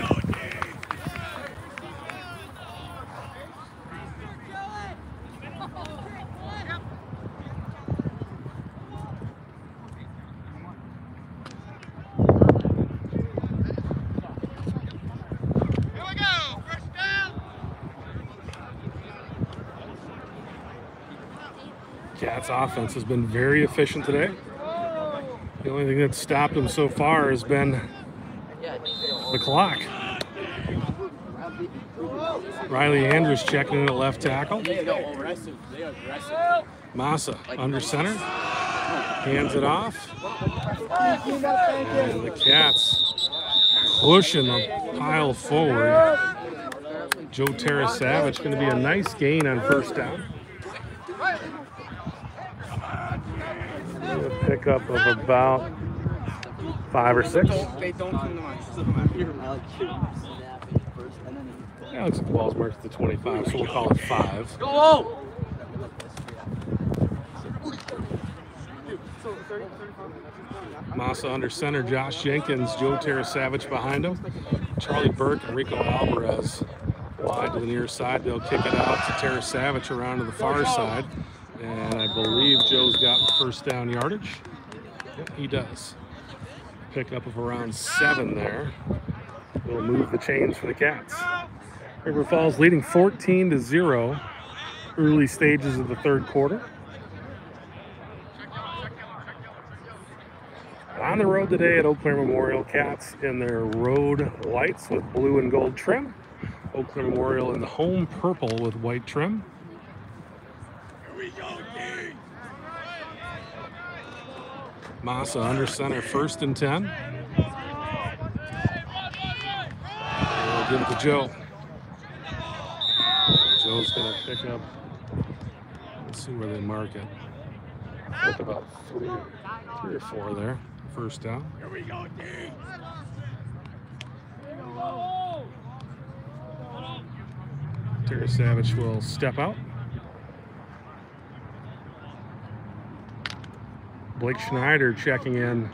A: Cats offense has been very efficient today. The only thing that's stopped them so far has been the clock. Riley Andrews checking in at left tackle. Massa under center. Hands it off. And the Cats pushing the pile forward. Joe Terra-Savage going to be a nice gain on first down. A pickup of about 5 or 6. Yeah, it looks like the ball's marked at the 25, so we'll call it 5.
C: Go!
A: Massa under center, Josh Jenkins, Joe Terra-Savage behind him, Charlie Burke, and Rico Alvarez Wide to the near side. They'll kick it out to Tara Savage around to the far side. And I believe Joe's got the first down yardage. Yep, he does. Pickup of around 7 there. We'll move the chains for the Cats. River Falls leading 14-0. Early stages of the third quarter. On the road today at Eau Claire Memorial, Cats in their road whites with blue and gold trim. Eau Claire Memorial in the home purple with white trim. Massa under center, 1st and 10. We'll give it to Joe. Joe's going to pick up, let's see where they mark it. Look about 3 or 4 there. 1st down. Here we go, D. Tara Savage will step out. Blake Schneider checking in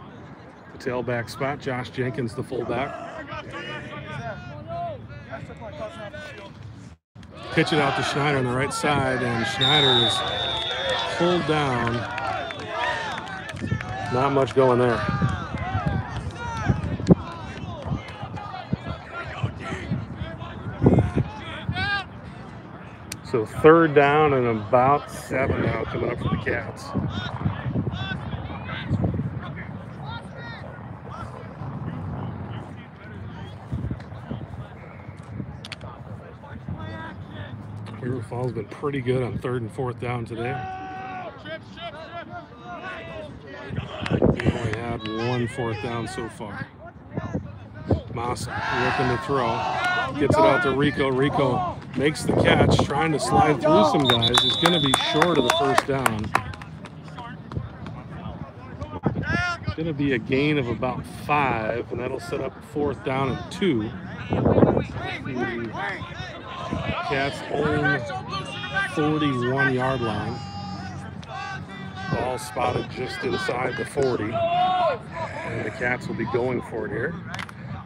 A: the tailback spot. Josh Jenkins, the fullback. Pitch it out to Schneider on the right side, and Schneider is pulled down. Not much going there. So 3rd down and about 7 now coming up for the Cats. River Falls has been pretty good on 3rd and 4th down today. We only had 1 4th down so far. Massa looking to throw. Gets it out to Rico. Rico makes the catch, trying to slide through some guys. He's going to be short of the 1st down. Going to be a gain of about 5, and that'll set up 4th down and 2. The Cats own 41-yard line. Ball spotted just inside the 40. And the Cats will be going for it here.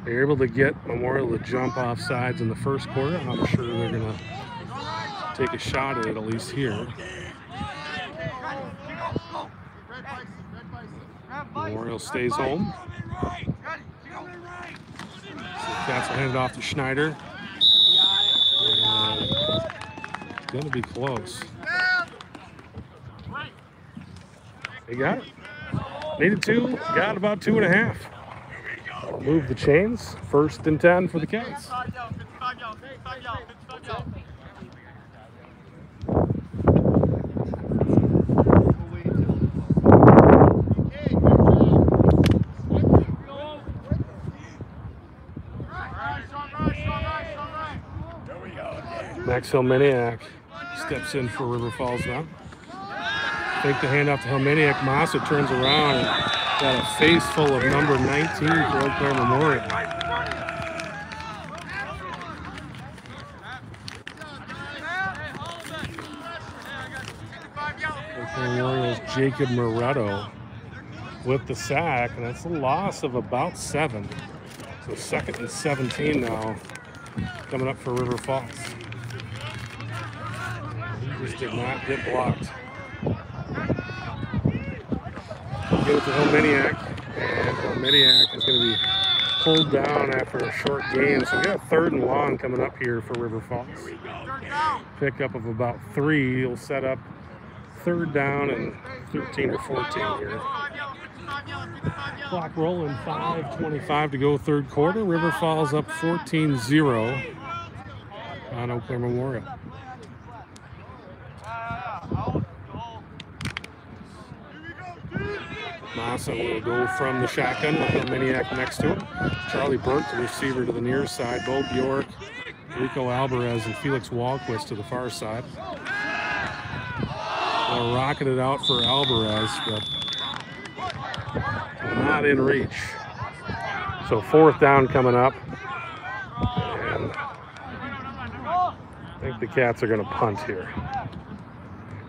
A: They're able to get Memorial to jump off sides in the 1st quarter. I'm not sure they're going to take a shot at it, at least here. Memorial stays home. So the Cats will hand it off to Schneider. It's going to be close. They got it. Needed 2. Got about 2.5. Move the chains. 1st and 10 for the Cats. Max Helminiak steps in for River Falls now. Take the handoff to Helminiak. Massa turns around and got a face full of number 19 for Eau Claire Memorial. Eau Claire Memorial's Jacob Moretto with the sack, and that's a loss of about 7. So 2nd and 17 now coming up for River Falls. He just did not get blocked. Give it to Helminiak, and Helminiak is going to be pulled down after a short gain. So we got 3rd and long coming up here for River Falls. Pickup of about 3. He'll set up 3rd down and 13 or 14 here. Clock rolling, 5:25 to go 3rd quarter. River Falls up 14-0 on Eau Claire Memorial. Massa will go from the shotgun with Helminiak next to him. Charlie Burke, the receiver, to the near side. Bo Bjork, Rico Alvarez, and Felix Walquist to the far side. They'll rocket it out for Alvarez, but not in reach. So 4th down coming up. And I think the Cats are going to punt here.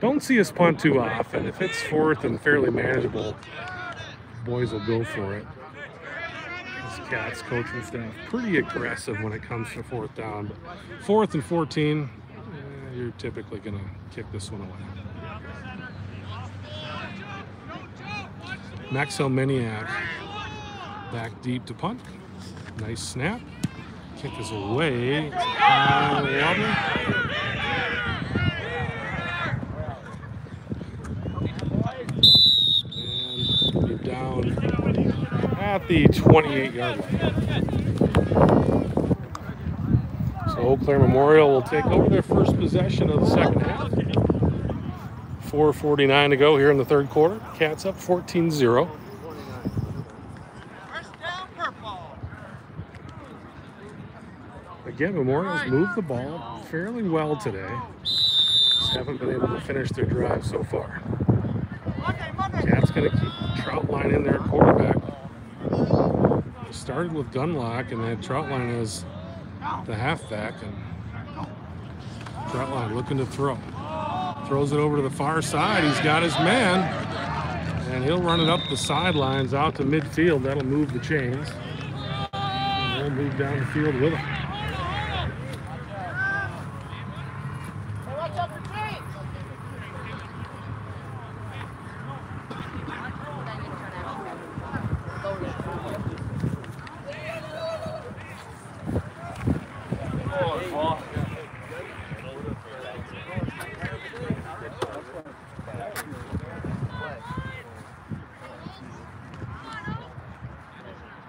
A: Don't see us punt too often. If it's 4th and fairly manageable, boys will go for it. Cats coaching staff pretty aggressive when it comes to 4th down. But 4th and 14, you're typically going to kick this one away. Maxwell Miniak back deep to punt. Nice snap. Kick is away. Wobbly. And be down at the 28-yard line. So Eau Claire Memorial will take over their first possession of the second half. 4:49 to go here in the third quarter. Cats up 14-0. Again, Memorial's moved the ball fairly well today. Just haven't been able to finish their drive so far. Cats going to keep Troutline in there, quarterback. They started with Gunlock, and then Troutline is the halfback, and Troutline looking to throw. Throws it over to the far side. He's got his man, and he'll run it up the sidelines out to midfield. That'll move the chains. And they'll move down the field with him.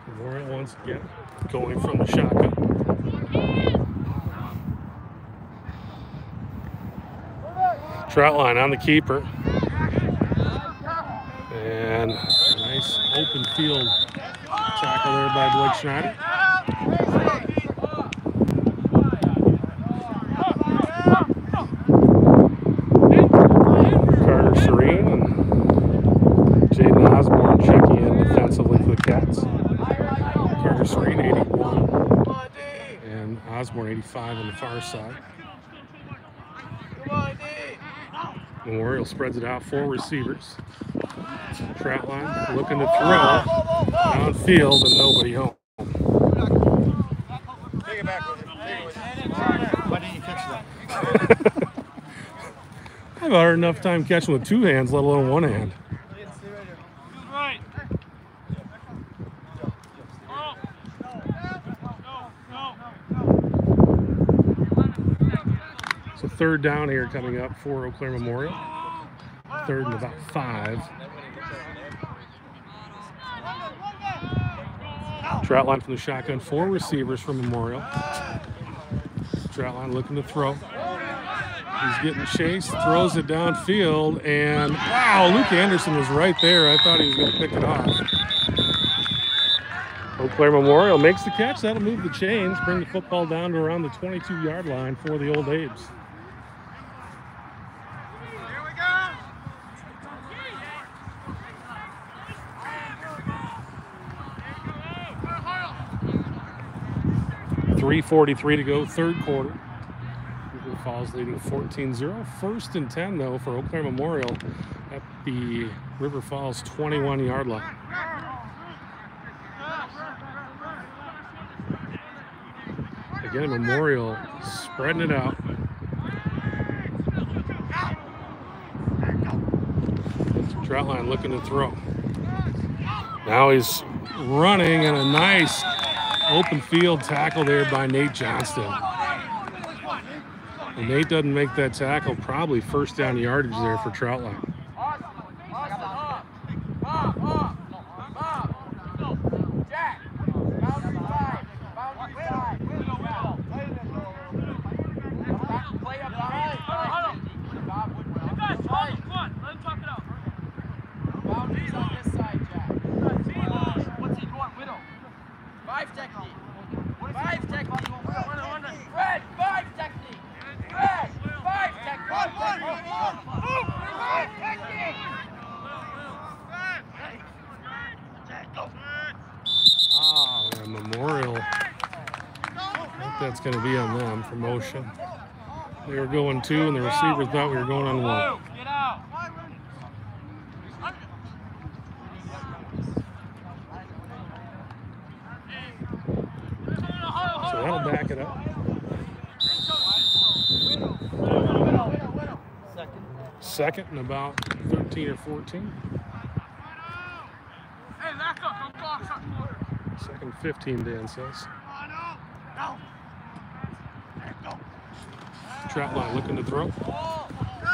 A: Memorial once again going from the shotgun. Troutline on the keeper. And a nice open field tackle there by Blake Schneider. Carter Serene and Jaden Osborne checking in defensively for the Cats. Carter Serene 81 and Osborne 85 on the far side. Memorial spreads it out, 4 receivers. Troutline looking to throw downfield and nobody home.
C: Take it back with him. Take it with him. Why didn't you catch that?
A: I have a hard enough time catching with 2 hands, let alone 1 hand. So 3rd down here coming up for Eau Claire Memorial. 3rd and about 5. Troutline from the shotgun, 4 receivers from Memorial. Troutline looking to throw. He's getting chased, throws it downfield, and wow, Luke Anderson was right there. I thought he was going to pick it off. Eau Claire Memorial makes the catch. That'll move the chains, bring the football down to around the 22-yard line for the Old Abes.
C: Here we go.
A: 3:43 to go, 3rd quarter. River Falls leading 14-0. 1st and 10, though, for Eau Claire Memorial at the River Falls 21-yard line. Again, Memorial spreading it out. Troutline looking to throw. Now he's running, and a nice open field tackle there by Nate Johnston. And Nate doesn't make that tackle, probably 1st down yardage there for Troutline. Memorial, I think that's going to be on them for motion. They were going 2, and the receivers thought we were going on 1. So that'll back it up. Second and about 13 or 14. Second 15, Dan says. Trap line looking to throw.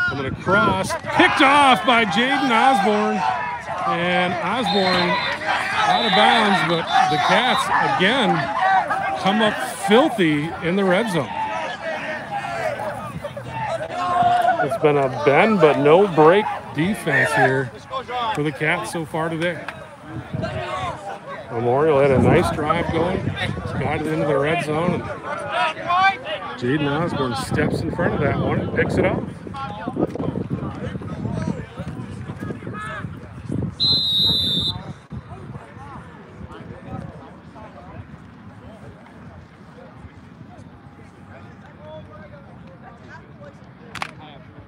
A: Coming across. Picked off by Jaden Osborne. And Osborne out of bounds, but the Cats again come up filthy in the red zone. It's been a bend but no break defense here for the Cats so far today. Memorial had a nice drive going, got it into the red zone, and Jaden Osborne steps in front of that one and picks it up.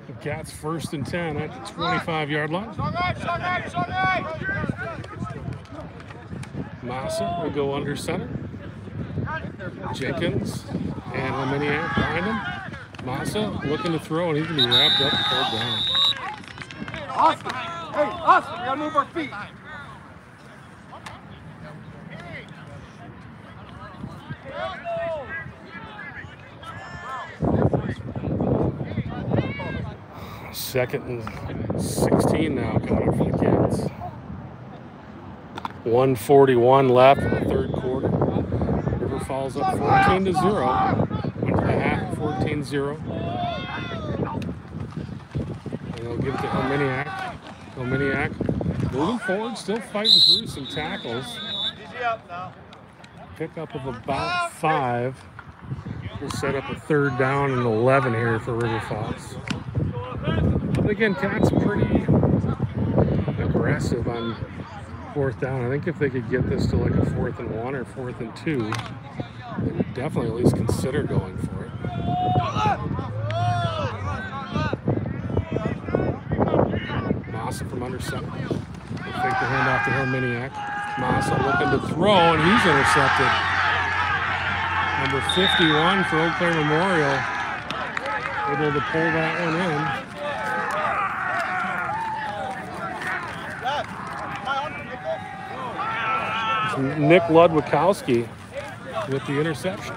A: The Cats first and 10 at the 25-yard line. Massa will go under center. Jenkins and Arminiak behind him. Massa looking to throw, and he's going to be wrapped up and pulled down.
C: Austin! Hey, Austin, we got to move our feet.
A: Second and 16 now coming up for the Cats. 1:41 left in the third quarter. River Falls up 14-0. Went to the half at 14-0. And they'll give it to Arminiak. Arminiak moving forward, still fighting through some tackles. Pickup of about 5. We'll set up a third down and 11 here for River Falls. But again, Cats pretty aggressive on fourth down. I think if they could get this to like a 4th and 1 or 4th and 2, they would definitely at least consider going for it. Massa from under center. They'll fake the handoff to Arminiak. Massa looking to throw, and he's intercepted. Number 51 for Eau Claire Memorial. Able to pull that one in. Nick Ludwikowski with the interception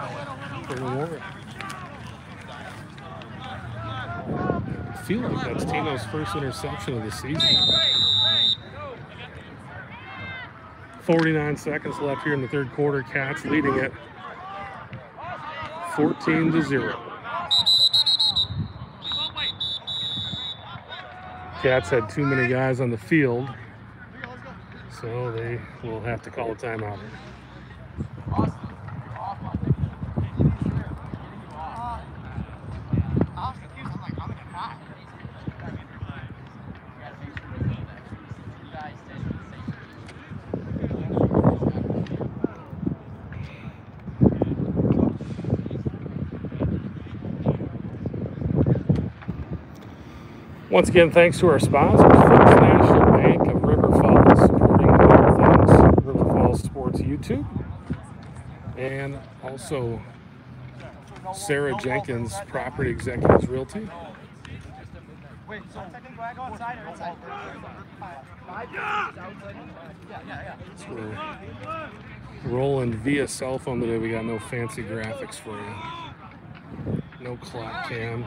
A: for Memorial. I feel like that's Tino's first interception of the season. 49 seconds left here in the third quarter. Cats leading it 14-0. Cats had too many guys on the field, so they will have to call a timeout. Once again, thanks to our sponsors, First National Bank of River Falls, supporting all things River Falls Sports YouTube, and also Sarah Jenkins, Property Executives Realty.
C: Wait, so go outside or inside?
A: So we're rolling via cell phone today. We got no fancy graphics for you. No clock cam.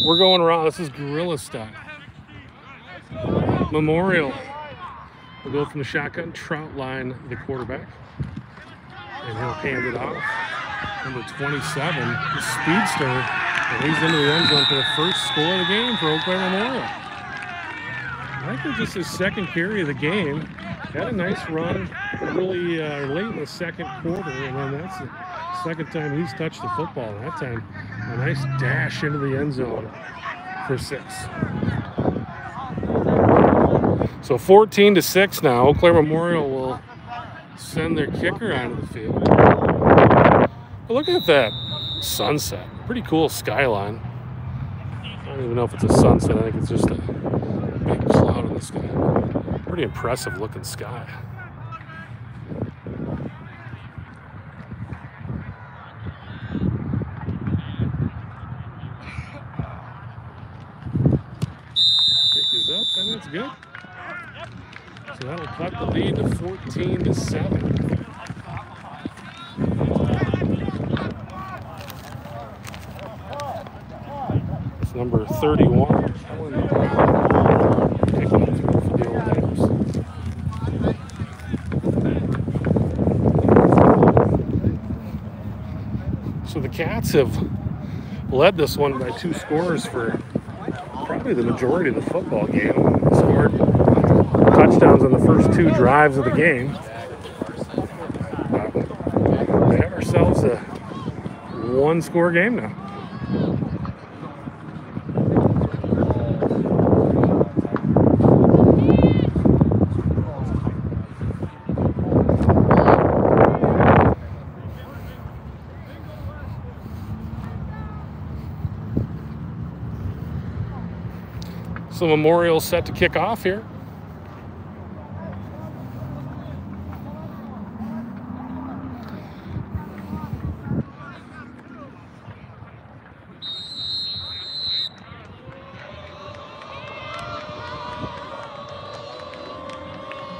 A: We're going raw. This is guerrilla style. Memorial will go from the shotgun, Trout line the quarterback, and he'll hand it off. Number 27, the speedster, and he's into the end zone for the first score of the game for Eau Claire Memorial. I think this is his second carry of the game. Had a nice run really late in the second quarter, and then that's the second time he's touched the football. And that time, a nice dash into the end zone for 6. So 14-6 now. Eau Claire Memorial will send their kicker out of the field. But look at that sunset. Pretty cool skyline. I don't even know if it's a sunset. I think it's just a big cloud in the sky. Pretty impressive looking sky. kick. So that'll cut the lead to 14-7. It's number 31. Kicking it through for the Old Dames. So the Cats have led this one by 2 scores for probably the majority of the football game. Scored touchdowns on the first 2 drives of the game. We have ourselves a 1-score game now. So Memorial set to kick off here.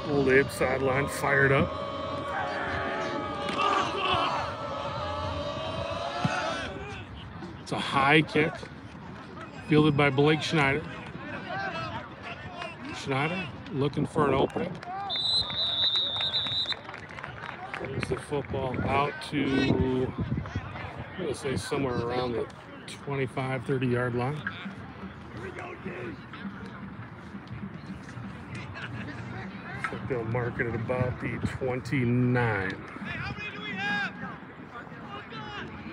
A: Old Abe sideline fired up. It's a high kick, fielded by Blake Schneider. Schneider looking for an opening. There's the football out to, I'm going to say somewhere around the 25, 30-yard line. I think they'll mark it at about the 29.
C: How many do we have?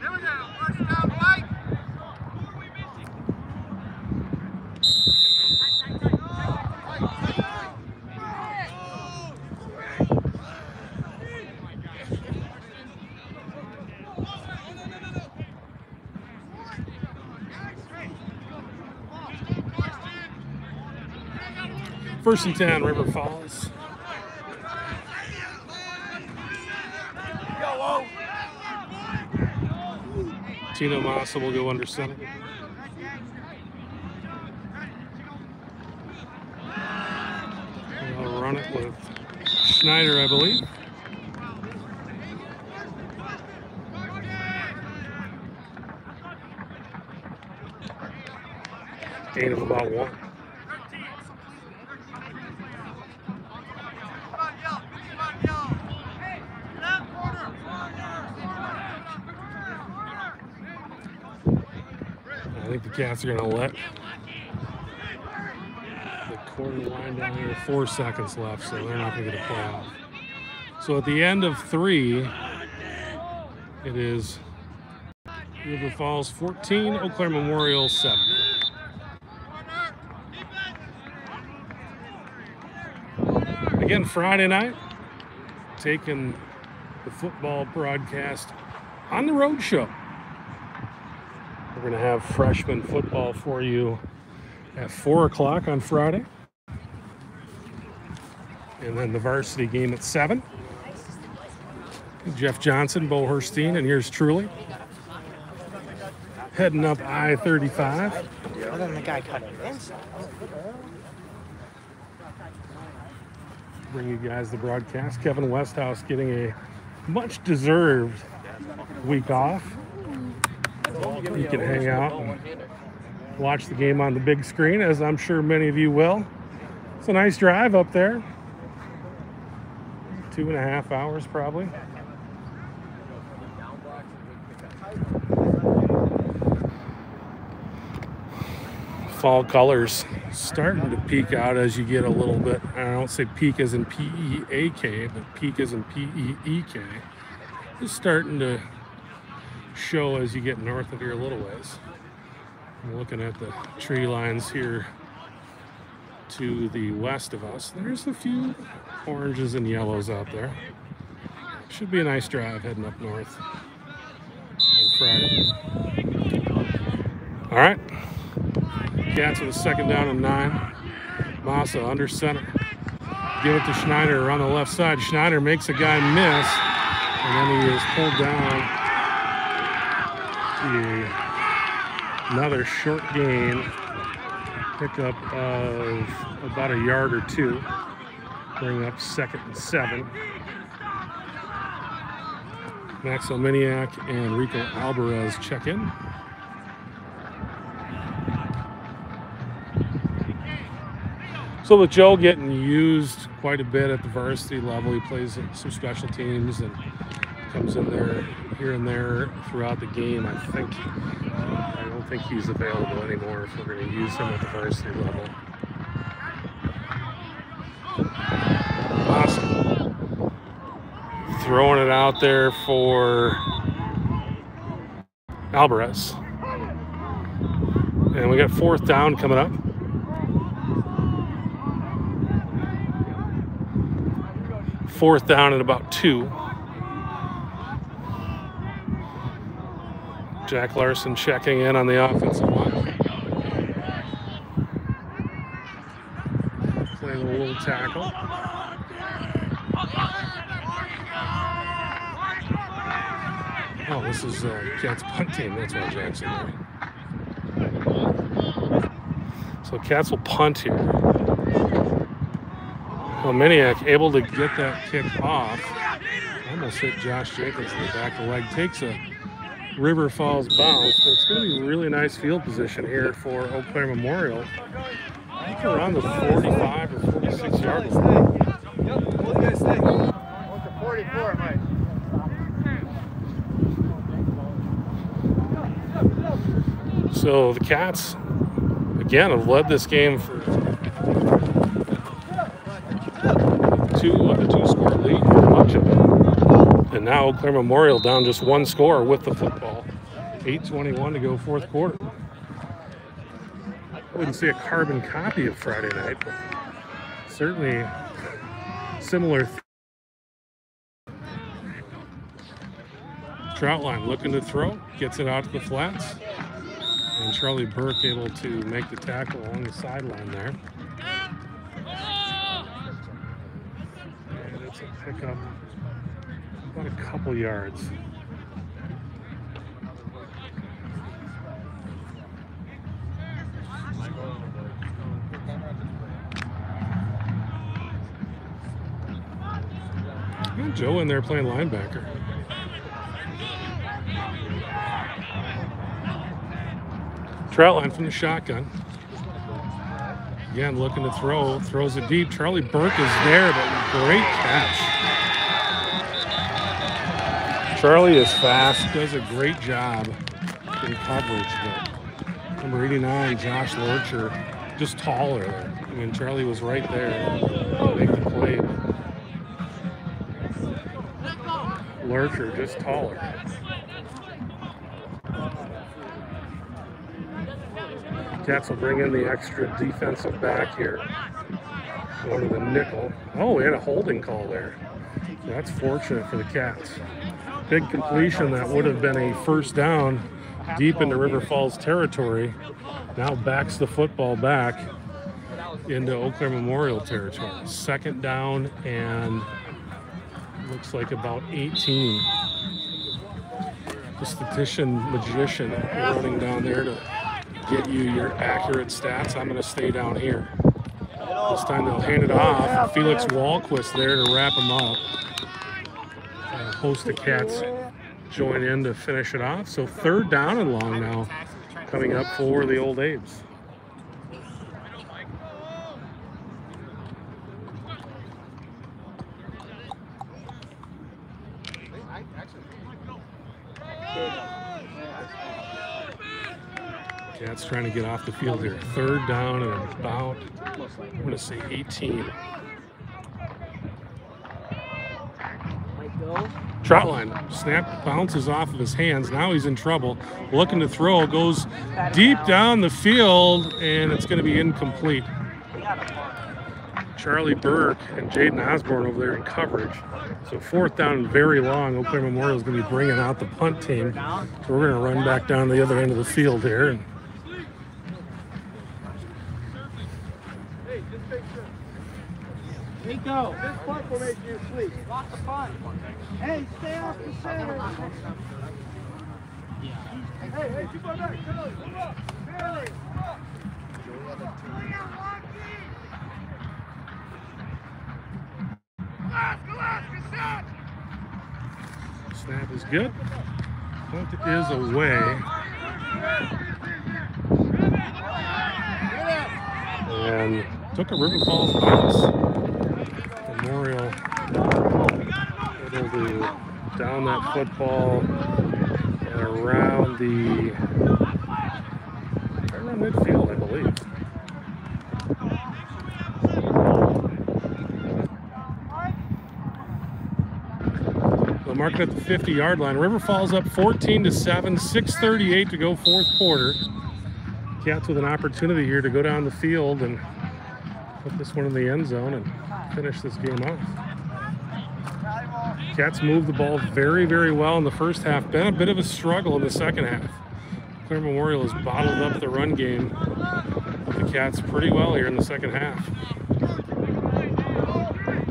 C: There we go. First down, Mike.
A: First and 10, River Falls. Tino Massa will go under center. They'll run it with Schneider, I believe. Gain of about 1. I think the Cats are going to let the quarter wind down here. 4 seconds left, so they're not going to get a play off. So at the end of 3, it is River Falls 14, Eau Claire Memorial 7. Again, Friday night, taking the football broadcast on the road show. We're going to have freshman football for you at 4 o'clock on Friday. And then the varsity game at 7. Jeff Johnson, Bo Herstein, and yours truly. Heading up I-35.
D: Other than the guy cutting in.
A: Bring you guys the broadcast. Kevin Westhouse getting a much-deserved week off. You can hang out and watch the game on the big screen, as I'm sure many of you will. It's a nice drive up there. 2.5 hours probably. Fall colors starting to peek out as you get a little bit, I don't say peak as in P-E-A-K, but peak as in P-E-E-K. It's starting to show as you get north of here a little ways. I'm looking at the tree lines here to the west of us. There's a few oranges and yellows out there. Should be a nice drive heading up north on Friday. All right. Cats with a 2nd down and 9. Massa under center. Give it to Schneider around the left side. Schneider makes a guy miss, and then he is pulled down. Another short gain Pickup of about a yard or two. Bring up 2nd and 7. Max Omeniak and Rico Alvarez check in. So with Joe getting used quite a bit at the varsity level, he plays some special teams and comes in there here and there throughout the game. I don't think he's available anymore if we're going to use him at the varsity level. Awesome. Throwing it out there for Alvarez. And we got 4th down coming up. Fourth down at about 2. Jack Larson checking in on the offensive line. Playing a little tackle. Oh, this is Cats punt team. That's why Jack's in there. So Cats will punt here. Omeniak able to get that kick off. Almost hit Josh Jenkins in the back of the leg. Takes a River Falls bounce. But it's going to be a really nice field position here for Eau Claire Memorial. I think around the 45 or 46 yard line.
C: Yep, both guys stay. 44, Mike.
A: So the Cats, again, have led this game for a two-score lead for much of it. And now Eau Claire Memorial down just 1 score with the football. 8:21 to go 4th quarter. I wouldn't say a carbon copy of Friday night, but certainly similar. Troutline looking to throw, gets it out to the flats. And Charlie Burke able to make the tackle along the sideline there. And it's a pickup about a couple yards. Got Joe in there playing linebacker. Troutline from the shotgun. Again, looking to throw. Throws it deep. Charlie Burke is there, but great catch. Charlie is fast. Does a great job in coverage. But number 89, Josh Lurcher, just taller there. I mean, Charlie was right there to make the play. Lurcher, just taller. Cats will bring in the extra defensive back here. Going to the nickel. Oh, we had a holding call there. So that's fortunate for the Cats. Big completion that would have been a first down deep into River Falls territory. Now backs the football back into Eau Claire Memorial territory. 2nd down and looks like about 18. The statistician magician running down there to get you your accurate stats. I'm going to stay down here. This time they'll hand it off. Felix Walquist there to wrap him up. And a host of Cats join in to finish it off. So 3rd down and long now coming up for the Old Abe's. Cats trying to get off the field here. 3rd down and about, I'm going to say 18. Troutline, snap bounces off of his hands. Now he's in trouble. Looking to throw, goes deep down the field, and it's going to be incomplete. Charlie Burke and Jaden Osborne over there in coverage. So 4th down and very long. Eau Claire Memorial is going to be bringing out the punt team. So we're going to run back down the other end of the field here. And
C: Rico, this punt will make you sleep. Lock the punt. Hey, stay off the center. Hey, keep on back. Come up. Barely.
A: Snap is good. Point is away. And took a River Falls bounce. Memorial able to down that football and around midfield, I believe. They'll mark it at the 50-yard line. River Falls up 14-7, 6:38 to go, fourth quarter. Cats with an opportunity here to go down the field and put this one in the end zone and finish this game off. Cats moved the ball very, very well in the first half. Been a bit of a struggle in the second half. Eau Claire Memorial has bottled up the run game with the Cats pretty well here in the second half.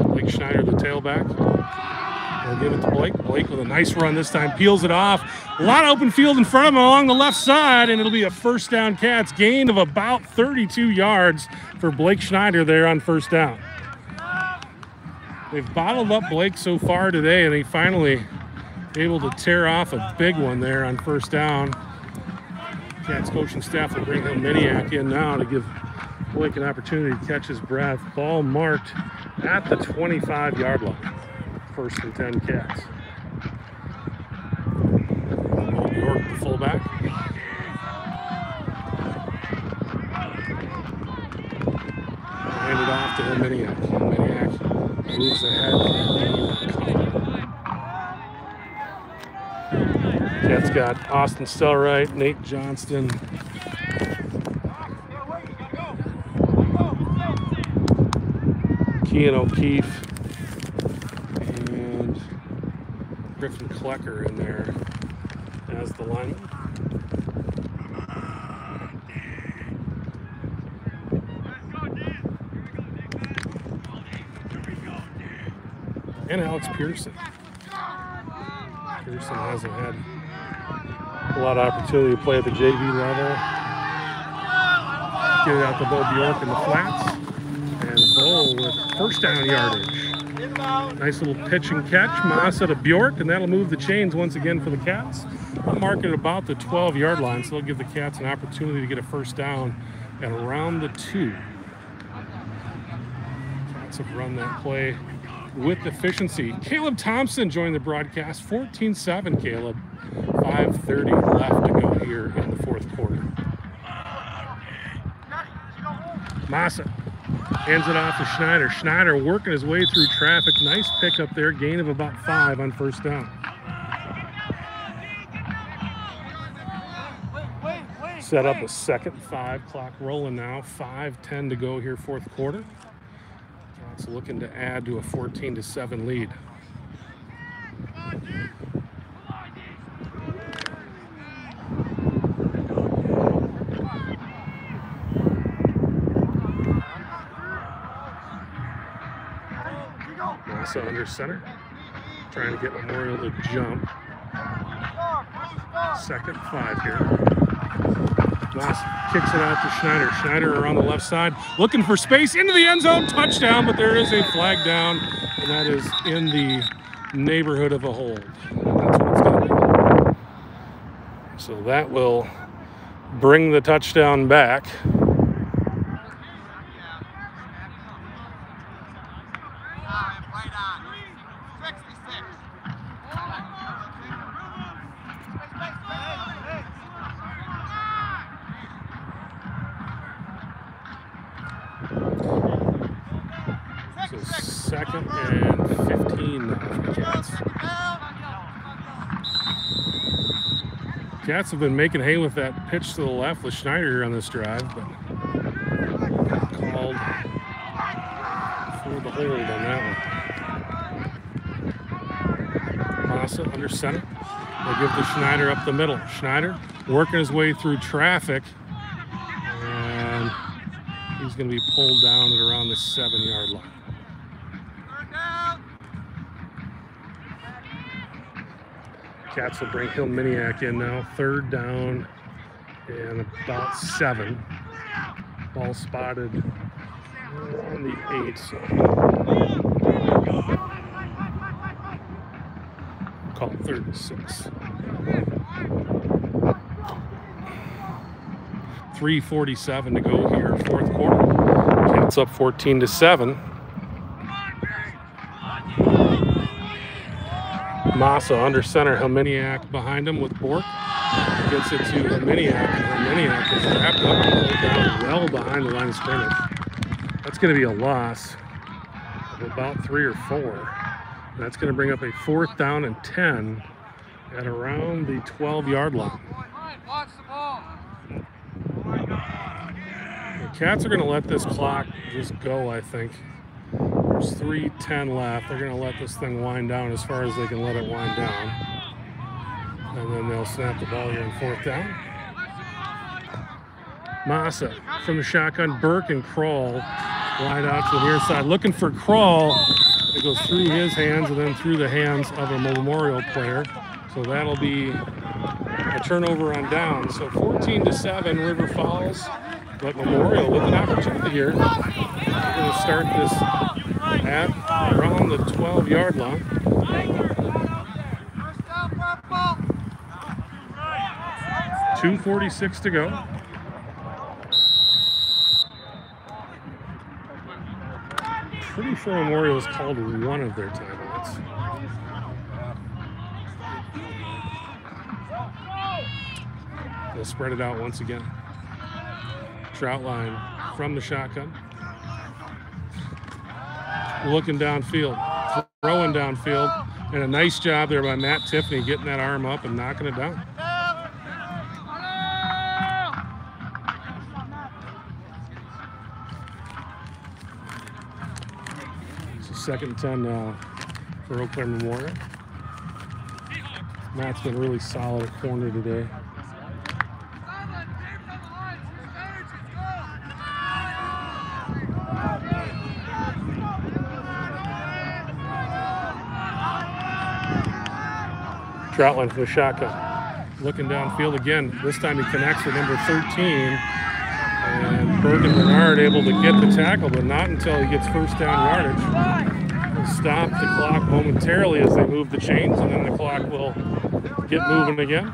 A: Blake Schneider, the tailback. They'll give it to Blake. Blake with a nice run this time, peels it off. A lot of open field in front of him along the left side, and it'll be a first down Cats. Gain of about 32 yards for Blake Schneider there on first down. They've bottled up Blake so far today, and he finally able to tear off a big one there on first down. Cats coaching staff will bring Miniak in now to give Blake an opportunity to catch his breath. Ball marked at the 25-yard line. First and 10 Cats. York, the fullback. Handed off to Miniak. Miniak moves ahead. Cats got Austin Stellwright, Nate Johnston, Kean O'Keefe, and Griffin Klecker in there as the lineman. And Alex Pearson. Pearson hasn't had a lot of opportunity to play at the JV level. Get it out to Bo Bjork in the flats. And Bo with first down yardage. Nice little pitch and catch. Massa to Bjork, and that'll move the chains once again for the Cats. I'll mark it about the 12-yard line, so they'll give the Cats an opportunity to get a first down at around the 2. Cats have run that play with efficiency. Caleb Thompson joined the broadcast. 14-7, Caleb. 5:30 left to go here in the fourth quarter. Massa hands it off to Schneider. Schneider working his way through traffic. Nice pickup there. Gain of about 5 on first down. Set up a second 5 clock rolling now. 5:10 to go here, fourth quarter. Cats looking to add to a 14-7 lead. Massa under center, trying to get Memorial to jump. Second 5 here. Massa kicks it out to Schneider. Schneider around the left side, looking for space into the end zone. Touchdown, but there is a flag down, and that is in the neighborhood of a hold. That's what it's going to be. So that will bring the touchdown back. Second and 15 now for the Cats. Cats have been making hay with that pitch to the left with Schneider on this drive, but called for the hold on that one. Massa under center. They'll give to Schneider up the middle. Schneider working his way through traffic, and he's going to be pulled down at around the 7-yard line. Cats will bring Miniak in now. Third down and about 7. Ball spotted on the 8. So call it 3rd and 6. 3:47 to go here, 4th quarter. Cats up 14-7. Massa under center, Helminiak behind him with Bork. Gets it to Helminiak, and Helminiak is wrapped up and pulled down well behind the line of scrimmage. That's going to be a loss of about 3 or 4. And that's going to bring up a 4th down and 10 at around the 12-yard line.
C: Watch the ball.
A: The Cats are going to let this clock just go, I think. There's 3:10 left. They're going to let this thing wind down as far as they can let it wind down. And then they'll snap the ball here in 4th down. Massa from the shotgun. Burke and Kroll wide out to the near side. Looking for Kroll. It goes through his hands and then through the hands of a Memorial player. So that'll be a turnover on down. So 14-7, River Falls. But Memorial with an opportunity here. We're going to start this at around the 12-yard line. 2:46 to go. Pretty sure Memorial has called one of their timeouts. They'll spread it out once again. Troutline from the shotgun. Looking downfield, throwing downfield, and a nice job there by Matt Tiffany getting that arm up and knocking it down. It's a 2nd and 10 now for Eau Claire Memorial. Matt's been really solid at corner today. Troutline for the shotgun. Looking downfield again. This time he connects with number 13. And Burke and Bernard able to get the tackle, but not until he gets 1st down yardage. He'll stop the clock momentarily as they move the chains, and then the clock will get moving again.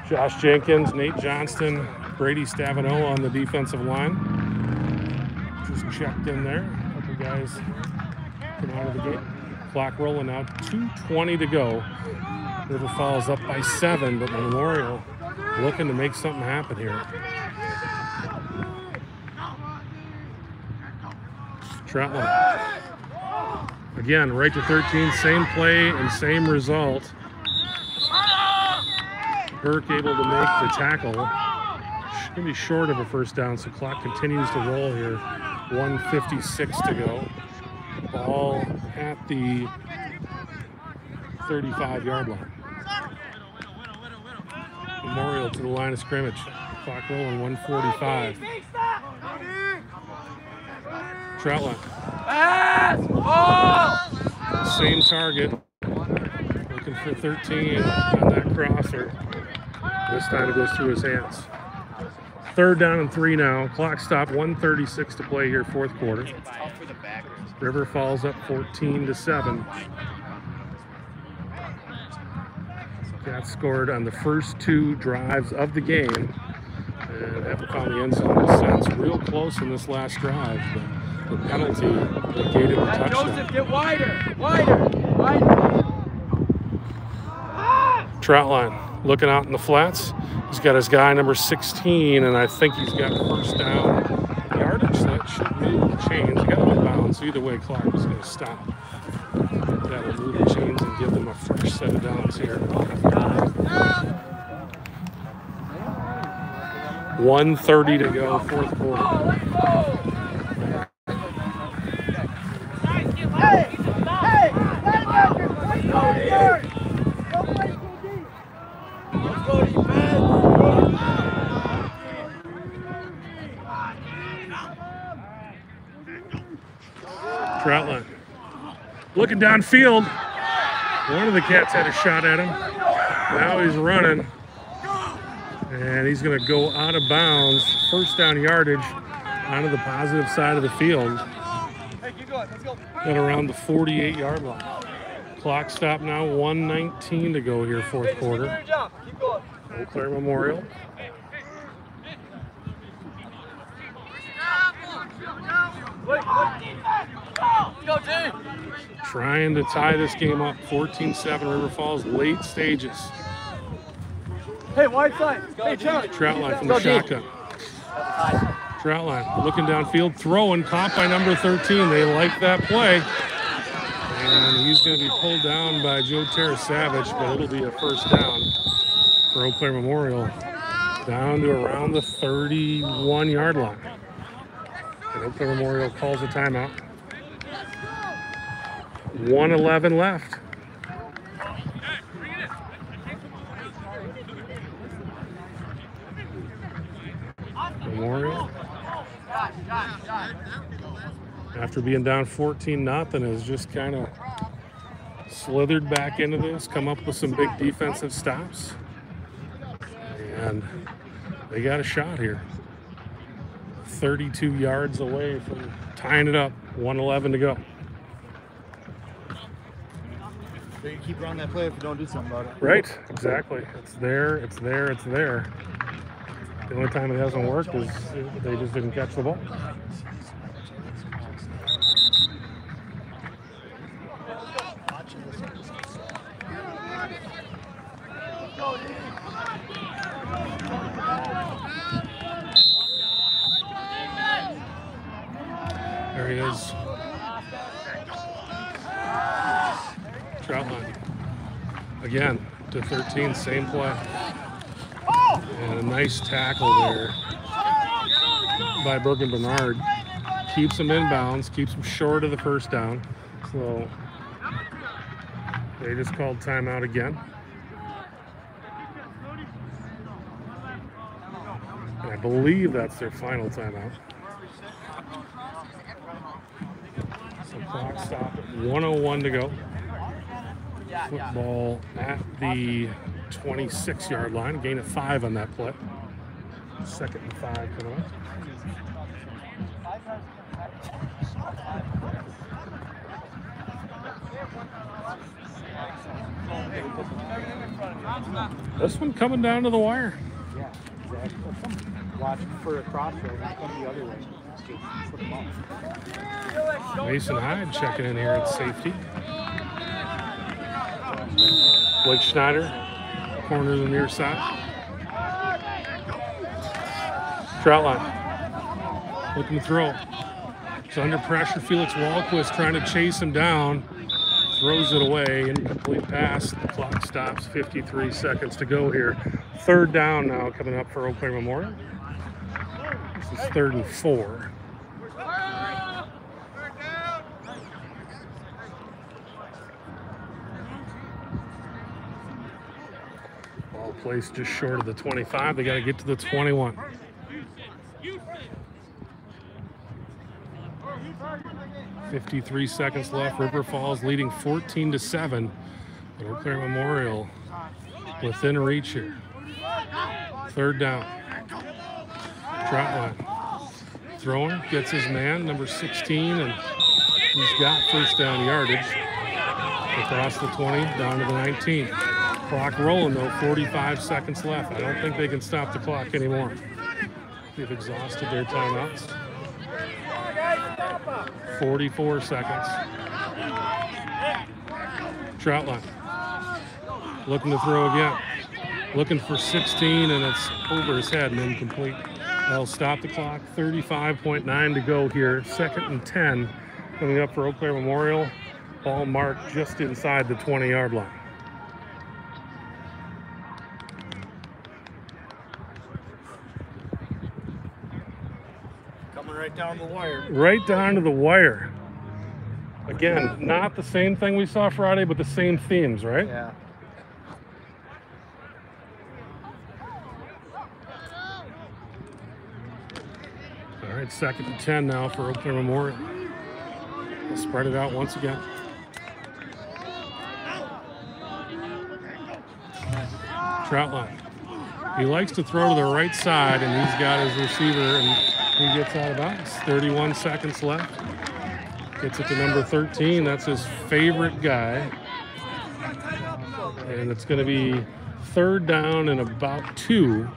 A: Josh Jenkins, Nate Johnston, Brady Stavano on the defensive line. Just checked in there. A couple guys come out of the gate. Clock rolling out, 2:20 to go. River Falls up by 7, but Memorial looking to make something happen here. Troutline. Again, right to 13, same play and same result. Burke able to make the tackle. Going to be short of a 1st down, so clock continues to roll here. 1:56 to go. Ball at the 35-yard line. Memorial to the line of scrimmage. Clock rolling, 1:45. Troutline. Same target. Looking for 13 on that crosser. This time it goes through his hands. 3rd down and 3 now. Clock stop, 1:36 to play here, 4th quarter. River Falls up 14-7. Cats scored on the first 2 drives of the game and haven't found the end zone since. Real close in this last drive, but the penalty negated the touchdown.
C: Joseph, get wider.
A: Troutline looking out in the flats. He's got his guy number 16, and I think he's got 1st down yardage. That should move the chains. He got out of bounds. Either way, clock is going to stop. That'll move the chains and give them a fresh set of downs here. 1:30 to go, 4th quarter. Troutline looking downfield. One of the Cats had a shot at him. Now he's running. And he's going to go out of bounds. First down yardage onto the positive side of the field.
C: Hey, keep going. Let's go.
A: At around the 48-yard line. Clock stop now, 1:19 to go here, fourth quarter.
C: Good job. Keep going.
A: Eau Claire Memorial.
C: Go, team.
A: Trying to tie this game up, 14-7 River Falls, late stages.
C: Hey, wide side. Hey, Charlie.
A: Troutline from the shotgun. Troutline looking downfield, throwing, caught by number 13. They like that play. And he's going to be pulled down by Joe Savage, but it'll be a first down for Eau Claire Memorial. Down to around the 31-yard line. And Eau Claire Memorial calls a timeout. 1:11 left. Memorial, after being down 14-0, has just kind of slithered back into this, come up with some big defensive stops. And they got a shot here. 32 yards away from tying it up, 1:11 to go.
B: They can keep running that play if you don't do something about it.
A: Right, exactly. It's there, it's there, it's there. The only time it hasn't worked is they just didn't catch the ball. There he is. Troutline. Again, to 13, same play. And a nice tackle there by Bergen Bernard. Keeps him inbounds, keeps him short of the first down. So they just called timeout again. And I believe that's their final timeout. So clock stop at 1:01 to go. Football at the 26-yard line, gain of 5 on that play. 2nd and 5 coming up. This one coming down to the wire.
B: Yeah, exactly. Watch for a crossroad and come the other way. Flip them off.
A: Mason Hyde checking in here at safety. Blake Schneider, corner to the near side. Troutline, looking to throw. It's under pressure. Felix Walquist trying to chase him down. Throws it away. Incomplete pass. The clock stops. 53 seconds to go here. 3rd down now coming up for Eau Claire Memorial. This is 3rd and 4. Ball placed just short of the 25. They got to get to the 21. .53 seconds left. River Falls leading 14-7. But Eau Claire Memorial within reach here. 3rd down. Troutline throwing, gets his man, number 16, and he's got first down yardage. Across the 20, down to the 19. Clock rolling though, 45 seconds left. I don't think they can stop the clock anymore. They've exhausted their timeouts. 44 seconds. Troutline looking to throw again. Looking for 16, and it's over his head and incomplete. That'll stop the clock. 35.9 to go here. 2nd and 10 coming up for Eau Claire Memorial. Ball marked just inside the 20-yard line.
B: Coming right down the wire.
A: Right down to the wire. Again, not the same thing we saw Friday, but the same themes, right?
B: Yeah.
A: All right, 2nd and 10 now for Eau Claire Memorial. We'll spread it out once again. Troutline He likes to throw to the right side, and he's got his receiver, and he gets out of bounds. 31 seconds left. Gets it to number 13. That's his favorite guy. And it's going to be 3rd down and about 2.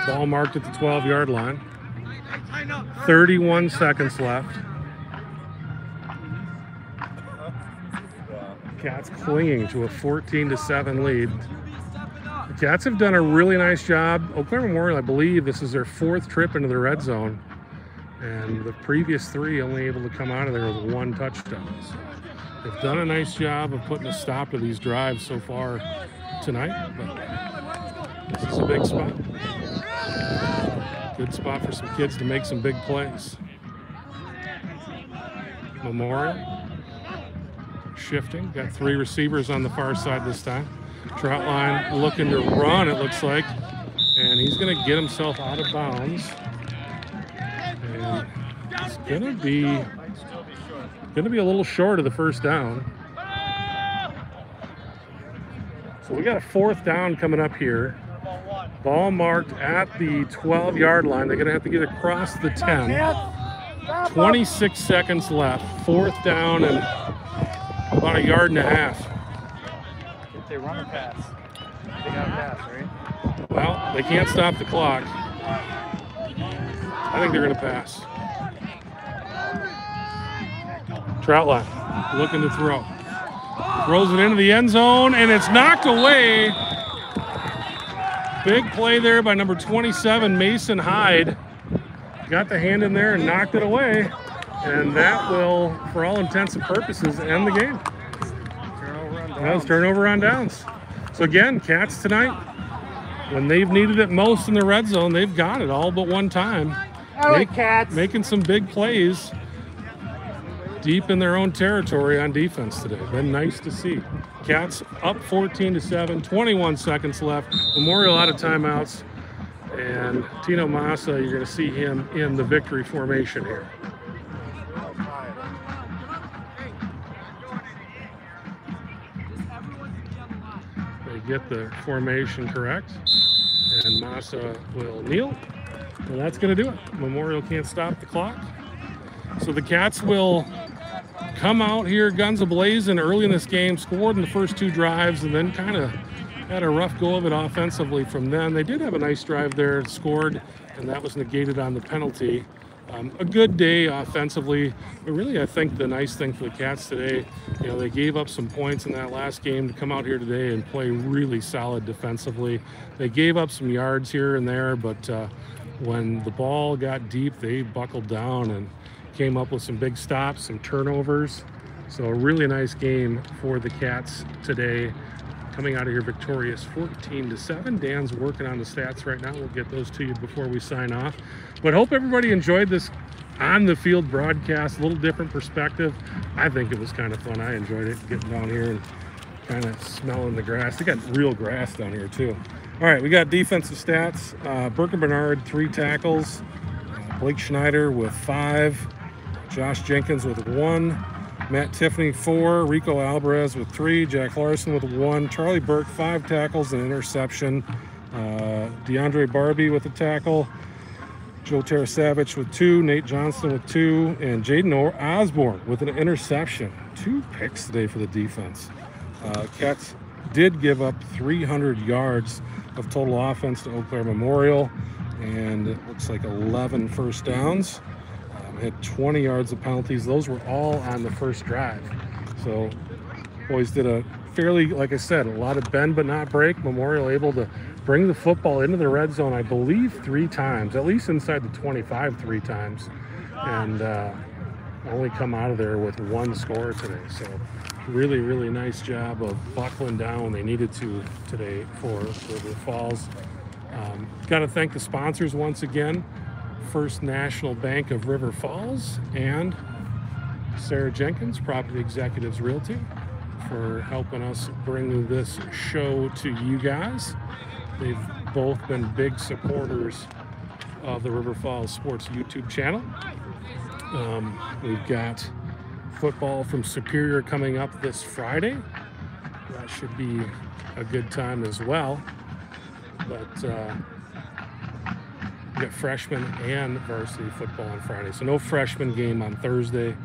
A: Ball marked at the 12-yard line. 31 seconds left. Cats clinging to a 14-7 lead. The Cats have done a really nice job. Eau Claire Memorial, I believe this is their 4th trip into the red zone. And the previous 3 only able to come out of there with 1 touchdown. So they've done a nice job of putting a stop to these drives so far tonight. But this is a big spot. Good spot for some kids to make some big plays. Memorial shifting. Got 3 receivers on the far side this time. Troutline looking to run, it looks like. And he's going to get himself out of bounds. And it's going to be a little short of the 1st down. So we got a 4th down coming up here. Ball marked at the 12-yard line. They're going to have to get across the 10. 26 seconds left. 4th down and about 1.5 yards.
B: If they run or pass, they got to pass, right?
A: Well, they can't stop the clock. I think they're going to pass. Troutline looking to throw. Throws it into the end zone, and it's knocked away. Big play there by number 27, Mason Hyde. Got the hand in there and knocked it away. And that will, for all intents and purposes, end the game. That was turnover on downs. So again, Cats tonight, when they've needed it most in the red zone, they've got it all but one time.
D: All right, Cats.
A: Making some big plays deep in their own territory on defense today. Been nice to see. Cats up 14-7, 21 seconds left. Memorial out of timeouts. And Tino Massa, you're going to see him in the victory formation here. They get the formation correct. And Massa will kneel. And that's going to do it. Memorial can't stop the clock. So the Cats will come out here guns a-blazing early in this game, scored in the first 2 drives, and then kind of had a rough go of it offensively from then. They did have a nice drive there, scored, and that was negated on the penalty. A good day offensively, but really I think the nice thing for the Cats today, you know, they gave up some points in that last game to come out here today and play really solid defensively. They gave up some yards here and there, but when the ball got deep, they buckled down and came up with some big stops, some turnovers. So a really nice game for the Cats today. Coming out of here victorious 14-7. Dan's working on the stats right now. We'll get those to you before we sign off. But hope everybody enjoyed this on the field broadcast. A little different perspective. I think it was kind of fun. I enjoyed it, getting down here and kind of smelling the grass. They got real grass down here too. All right, we got defensive stats. Burke Bernard, 3 tackles. Blake Schneider with 5. Josh Jenkins with 1. Matt Tiffany, 4. Rico Alvarez with 3. Jack Larson with 1. Charlie Burke, 5 tackles and interception. DeAndre Barbie with a tackle. Joe Tarasavich with 2. Nate Johnston with 2. And Jaden Osborne with an interception. 2 picks today for the defense. Cats did give up 300 yards of total offense to Eau Claire Memorial. And it looks like 11 first downs. Had 20 yards of penalties. Those were all on the first drive. So boys did a fairly, like I said, a lot of bend but not break. Memorial able to bring the football into the red zone, I believe 3 times, at least inside the 25 3 times, and only come out of there with 1 score today. So really, really nice job of buckling down when they needed to today for River Falls. Got to thank the sponsors once again. First National Bank of River Falls and Sarah Jenkins, Property Executives Realty, for helping us bring this show to you guys. They've both been big supporters of the River Falls Sports YouTube channel. We've got football from Superior coming up this Friday. That should be a good time as well. but we got freshman and varsity football on Friday. So no freshman game on Thursday.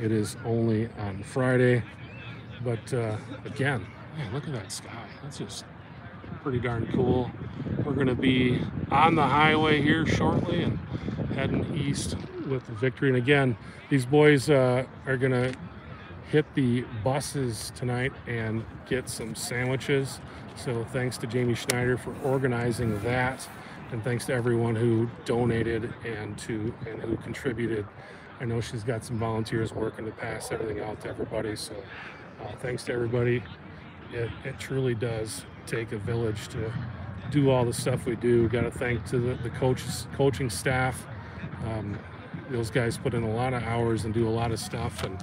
A: It is only on Friday. But again, man, look at that sky. That's just pretty darn cool. We're going to be on the highway here shortly and heading east with the victory. And again, these boys are going to hit the buses tonight and get some sandwiches. So thanks to Jamie Schneider for organizing that. And thanks to everyone who donated and who contributed. I know she's got some volunteers working to pass everything out to everybody. So thanks to everybody. It truly does take a village to do all the stuff we do. Got to thank to the coaching staff. Those guys put in a lot of hours and do a lot of stuff, and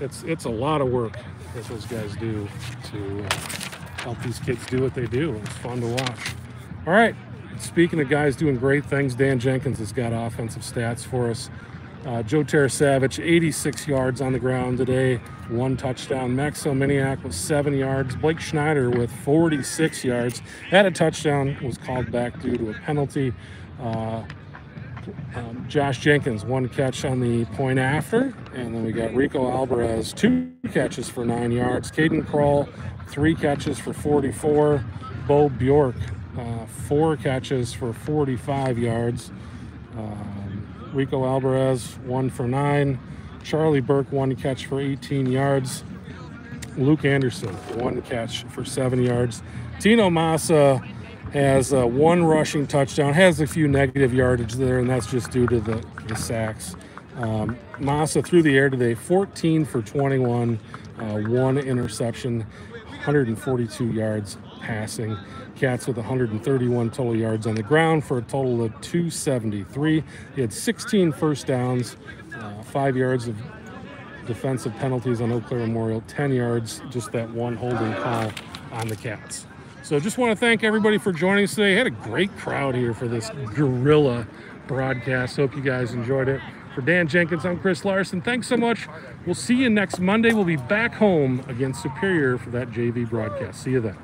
A: it's a lot of work that those guys do to help these kids do what they do. It's fun to watch. All right. Speaking of guys doing great things, Dan Jenkins has got offensive stats for us. Joe Tarasavich, 86 yards on the ground today, 1 touchdown. Maxwell Miniak with 7 yards. Blake Schneider with 46 yards. Had a touchdown, was called back due to a penalty. Josh Jenkins, 1 catch on the point after. And then we got Rico Alvarez, 2 catches for 9 yards. Caden Kroll, 3 catches for 44. Bo Bjork, 4 catches for 45 yards. Rico Alvarez, 1 for 9. Charlie Burke, 1 catch for 18 yards. Luke Anderson, 1 catch for 7 yards. Tino Massa has 1 rushing touchdown, has a few negative yardage there, and that's just due to the sacks. Massa through the air today, 14 for 21, 1 interception, 142 yards passing. Cats with 131 total yards on the ground for a total of 273. He had 16 first downs, 5 yards of defensive penalties on Eau Claire Memorial, 10 yards, just that 1 holding call on the Cats. So just want to thank everybody for joining us today. Had a great crowd here for this guerrilla broadcast. Hope you guys enjoyed it. For Dan Jenkins, I'm Chris Larson. Thanks so much. We'll see you next Monday. We'll be back home against Superior for that JV broadcast. See you then.